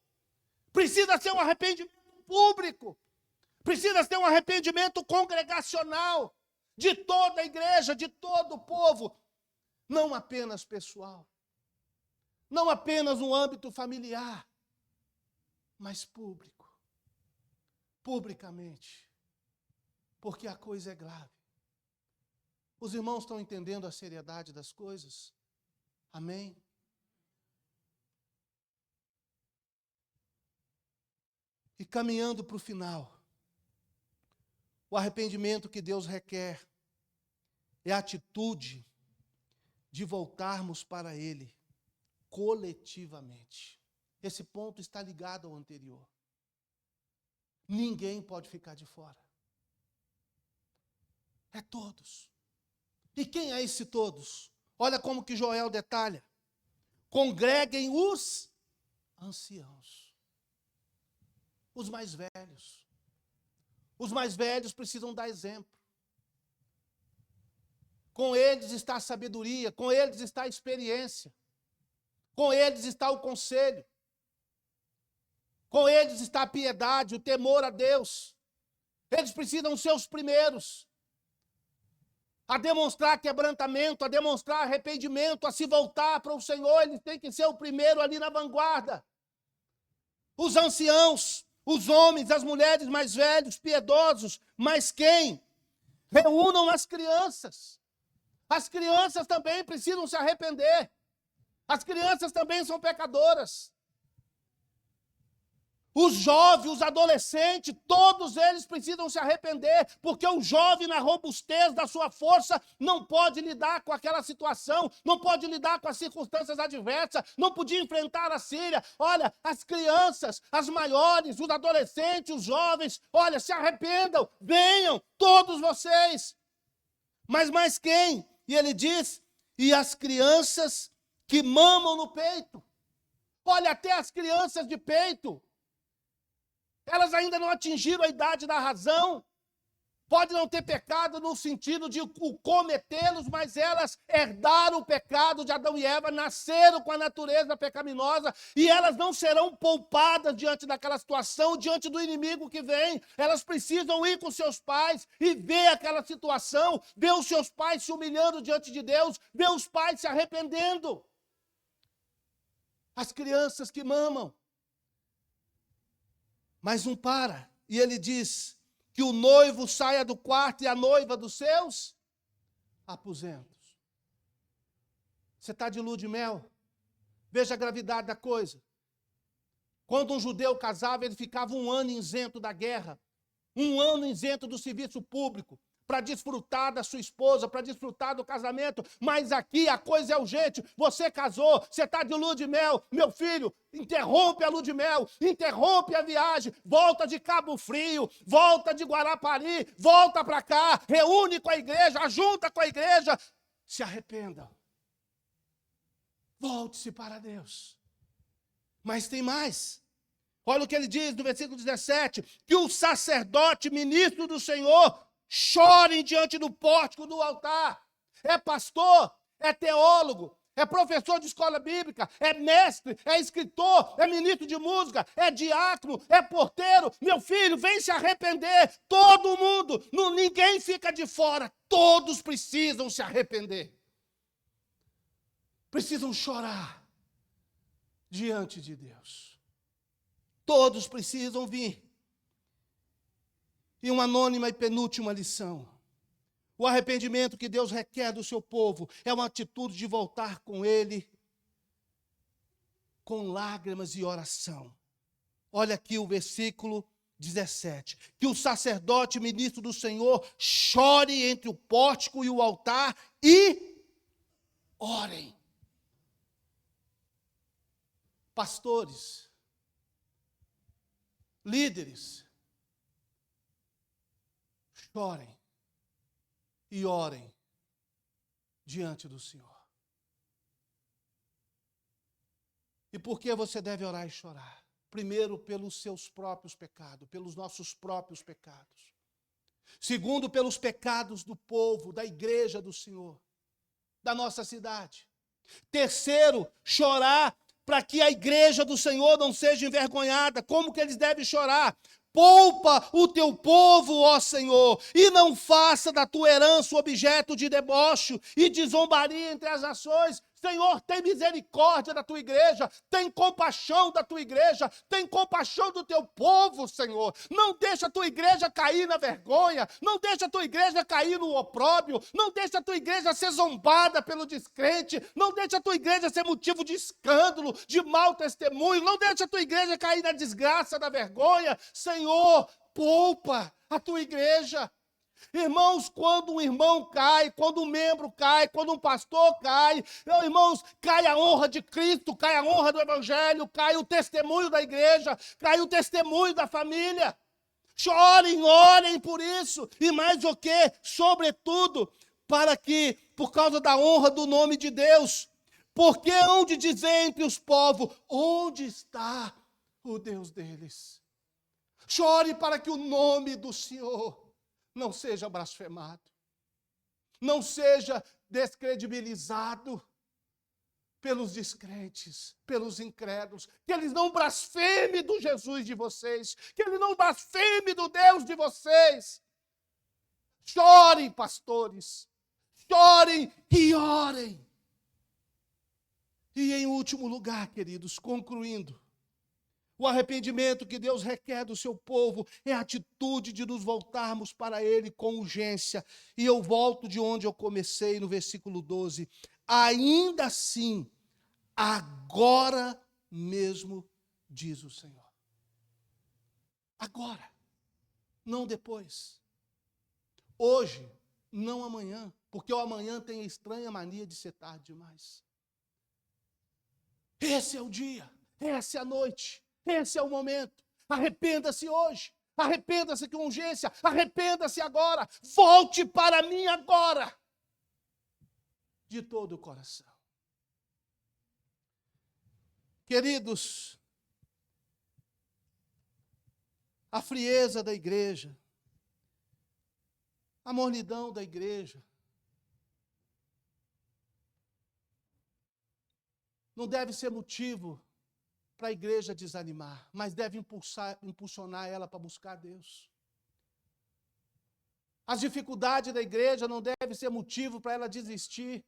Precisa ser um arrependimento público. Precisa ser um arrependimento congregacional. De toda a igreja, de todo o povo. Não apenas pessoal. Não apenas no âmbito familiar. Mas público. Publicamente. Porque a coisa é grave. Os irmãos estão entendendo a seriedade das coisas? Amém? E caminhando para o final, o arrependimento que Deus requer é a atitude de voltarmos para Ele coletivamente. Esse ponto está ligado ao anterior. Ninguém pode ficar de fora. É todos. E quem é esse todos? Olha como que Joel detalha. Congreguem os anciãos. Os mais velhos. Os mais velhos precisam dar exemplo. Com eles está a sabedoria, com eles está a experiência. Com eles está o conselho. Com eles está a piedade, o temor a Deus. Eles precisam ser os primeiros a demonstrar quebrantamento, a demonstrar arrependimento, a se voltar para o Senhor. Eles têm que ser o primeiro ali na vanguarda. Os anciãos, os homens, as mulheres mais velhos, piedosos, mas quem? Reúnam as crianças. As crianças também precisam se arrepender. As crianças também são pecadoras. Os jovens, os adolescentes, todos eles precisam se arrepender, porque o jovem, na robustez da sua força, não pode lidar com aquela situação, não pode lidar com as circunstâncias adversas, não podia enfrentar a Síria. Olha, as crianças, as maiores, os adolescentes, os jovens, olha, se arrependam, venham, todos vocês. Mas mais quem? E ele diz, e as crianças que mamam no peito. Olha, até as crianças de peito, elas ainda não atingiram a idade da razão, Pode não ter pecado no sentido de cometê-los, mas elas herdaram o pecado de Adão e Eva, nasceram com a natureza pecaminosa e elas não serão poupadas diante daquela situação, diante do inimigo que vem. Elas precisam ir com seus pais e ver aquela situação, ver os seus pais se humilhando diante de Deus, ver os pais se arrependendo. As crianças que mamam. Mas não para. E ele diz que o noivo saia do quarto e a noiva dos seus aposentos. Você está de lua de mel? Veja a gravidade da coisa. Quando um judeu casava, ele ficava 1 ano isento da guerra, 1 ano isento do serviço público, para desfrutar da sua esposa, para desfrutar do casamento. Mas aqui a coisa é urgente. Você casou, você está de lua de mel. Meu filho, interrompe a lua de mel, interrompe a viagem, volta de Cabo Frio, volta de Guarapari, volta para cá, reúne com a igreja, ajunta com a igreja. Se arrependa. Volte-se para Deus. Mas tem mais. Olha o que ele diz no versículo 17, que o sacerdote, ministro do Senhor, chorem diante do pórtico do altar. É pastor, é teólogo, é professor de escola bíblica, é mestre, é escritor, é ministro de música, é diácono, é porteiro. Meu filho, vem se arrepender. Todo mundo, ninguém fica de fora. Todos precisam se arrepender. Precisam chorar diante de Deus. Todos precisam vir. E uma anônima e penúltima lição. O arrependimento que Deus requer do seu povo é uma atitude de voltar com Ele com lágrimas e oração. Olha aqui o versículo 17. Que o sacerdote ministro do Senhor chore entre o pórtico e o altar e orem. Pastores, líderes, chorem e orem diante do Senhor. E por que você deve orar e chorar? Primeiro, pelos seus próprios pecados, pelos nossos próprios pecados. Segundo, pelos pecados do povo, da igreja do Senhor, da nossa cidade. Terceiro, chorar para que a igreja do Senhor não seja envergonhada. Como que eles devem chorar? Poupa o teu povo, ó Senhor, e não faça da tua herança objeto de deboche e de zombaria entre as nações. Senhor, tem misericórdia da tua igreja, tem compaixão da tua igreja, tem compaixão do teu povo, Senhor. Não deixa a tua igreja cair na vergonha, não deixa a tua igreja cair no opróbrio, não deixa a tua igreja ser zombada pelo descrente, não deixa a tua igreja ser motivo de escândalo, de mau testemunho, não deixa a tua igreja cair na desgraça, da vergonha. Senhor, poupa a tua igreja. Irmãos, quando um irmão cai, quando um membro cai, quando um pastor cai, irmãos, cai a honra de Cristo, cai a honra do Evangelho, cai o testemunho da igreja, cai o testemunho da família. Chorem, orem por isso. E mais o que? Sobretudo, para que, por causa da honra do nome de Deus, porque hão de dizer entre os povos, onde está o Deus deles? Chore para que o nome do Senhor não seja blasfemado, não seja descredibilizado pelos descrentes, pelos incrédulos, que eles não blasfemem do Jesus de vocês, que eles não blasfemem do Deus de vocês. Chorem, pastores, chorem e orem. E em último lugar, queridos, concluindo, o arrependimento que Deus requer do seu povo é a atitude de nos voltarmos para Ele com urgência. E eu volto de onde eu comecei, no versículo 12. Ainda assim, agora mesmo, diz o Senhor. Agora, não depois. Hoje, não amanhã, porque o amanhã tem a estranha mania de ser tarde demais. Esse é o dia, essa é a noite. Esse é o momento. Arrependa-se hoje. Arrependa-se com urgência. Arrependa-se agora. Volte para mim agora. De todo o coração. Queridos, a frieza da igreja A mornidão da igreja não deve ser motivo para a igreja desanimar, mas deve impulsionar ela para buscar Deus. As dificuldades da igreja não devem ser motivo para ela desistir,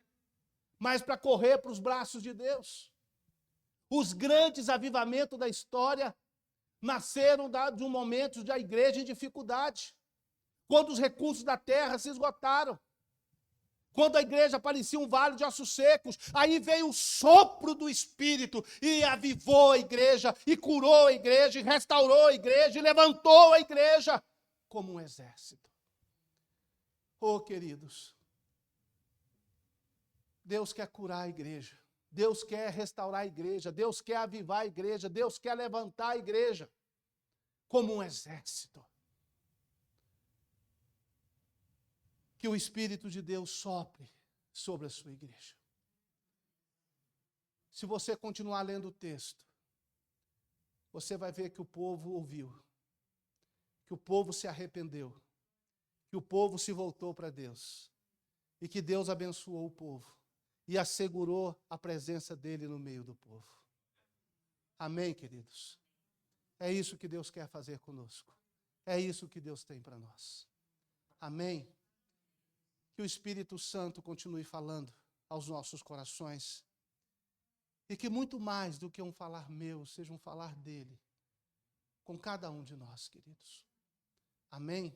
mas para correr para os braços de Deus. Os grandes avivamentos da história nasceram de um momento da igreja em dificuldade, quando os recursos da terra se esgotaram, quando a igreja parecia um vale de ossos secos. Aí veio o sopro do Espírito e avivou a igreja, e curou a igreja, e restaurou a igreja, e levantou a igreja como um exército. Oh, queridos, Deus quer curar a igreja, Deus quer restaurar a igreja, Deus quer avivar a igreja, Deus quer levantar a igreja como um exército. Que o Espírito de Deus sopre sobre a sua igreja. Se você continuar lendo o texto, você vai ver que o povo ouviu, que o povo se arrependeu, que o povo se voltou para Deus, e que Deus abençoou o povo e assegurou a presença dele no meio do povo. Amém, queridos? É isso que Deus quer fazer conosco. É isso que Deus tem para nós. Amém? Que o Espírito Santo continue falando aos nossos corações, e que muito mais do que um falar meu, seja um falar dele, com cada um de nós, queridos. Amém?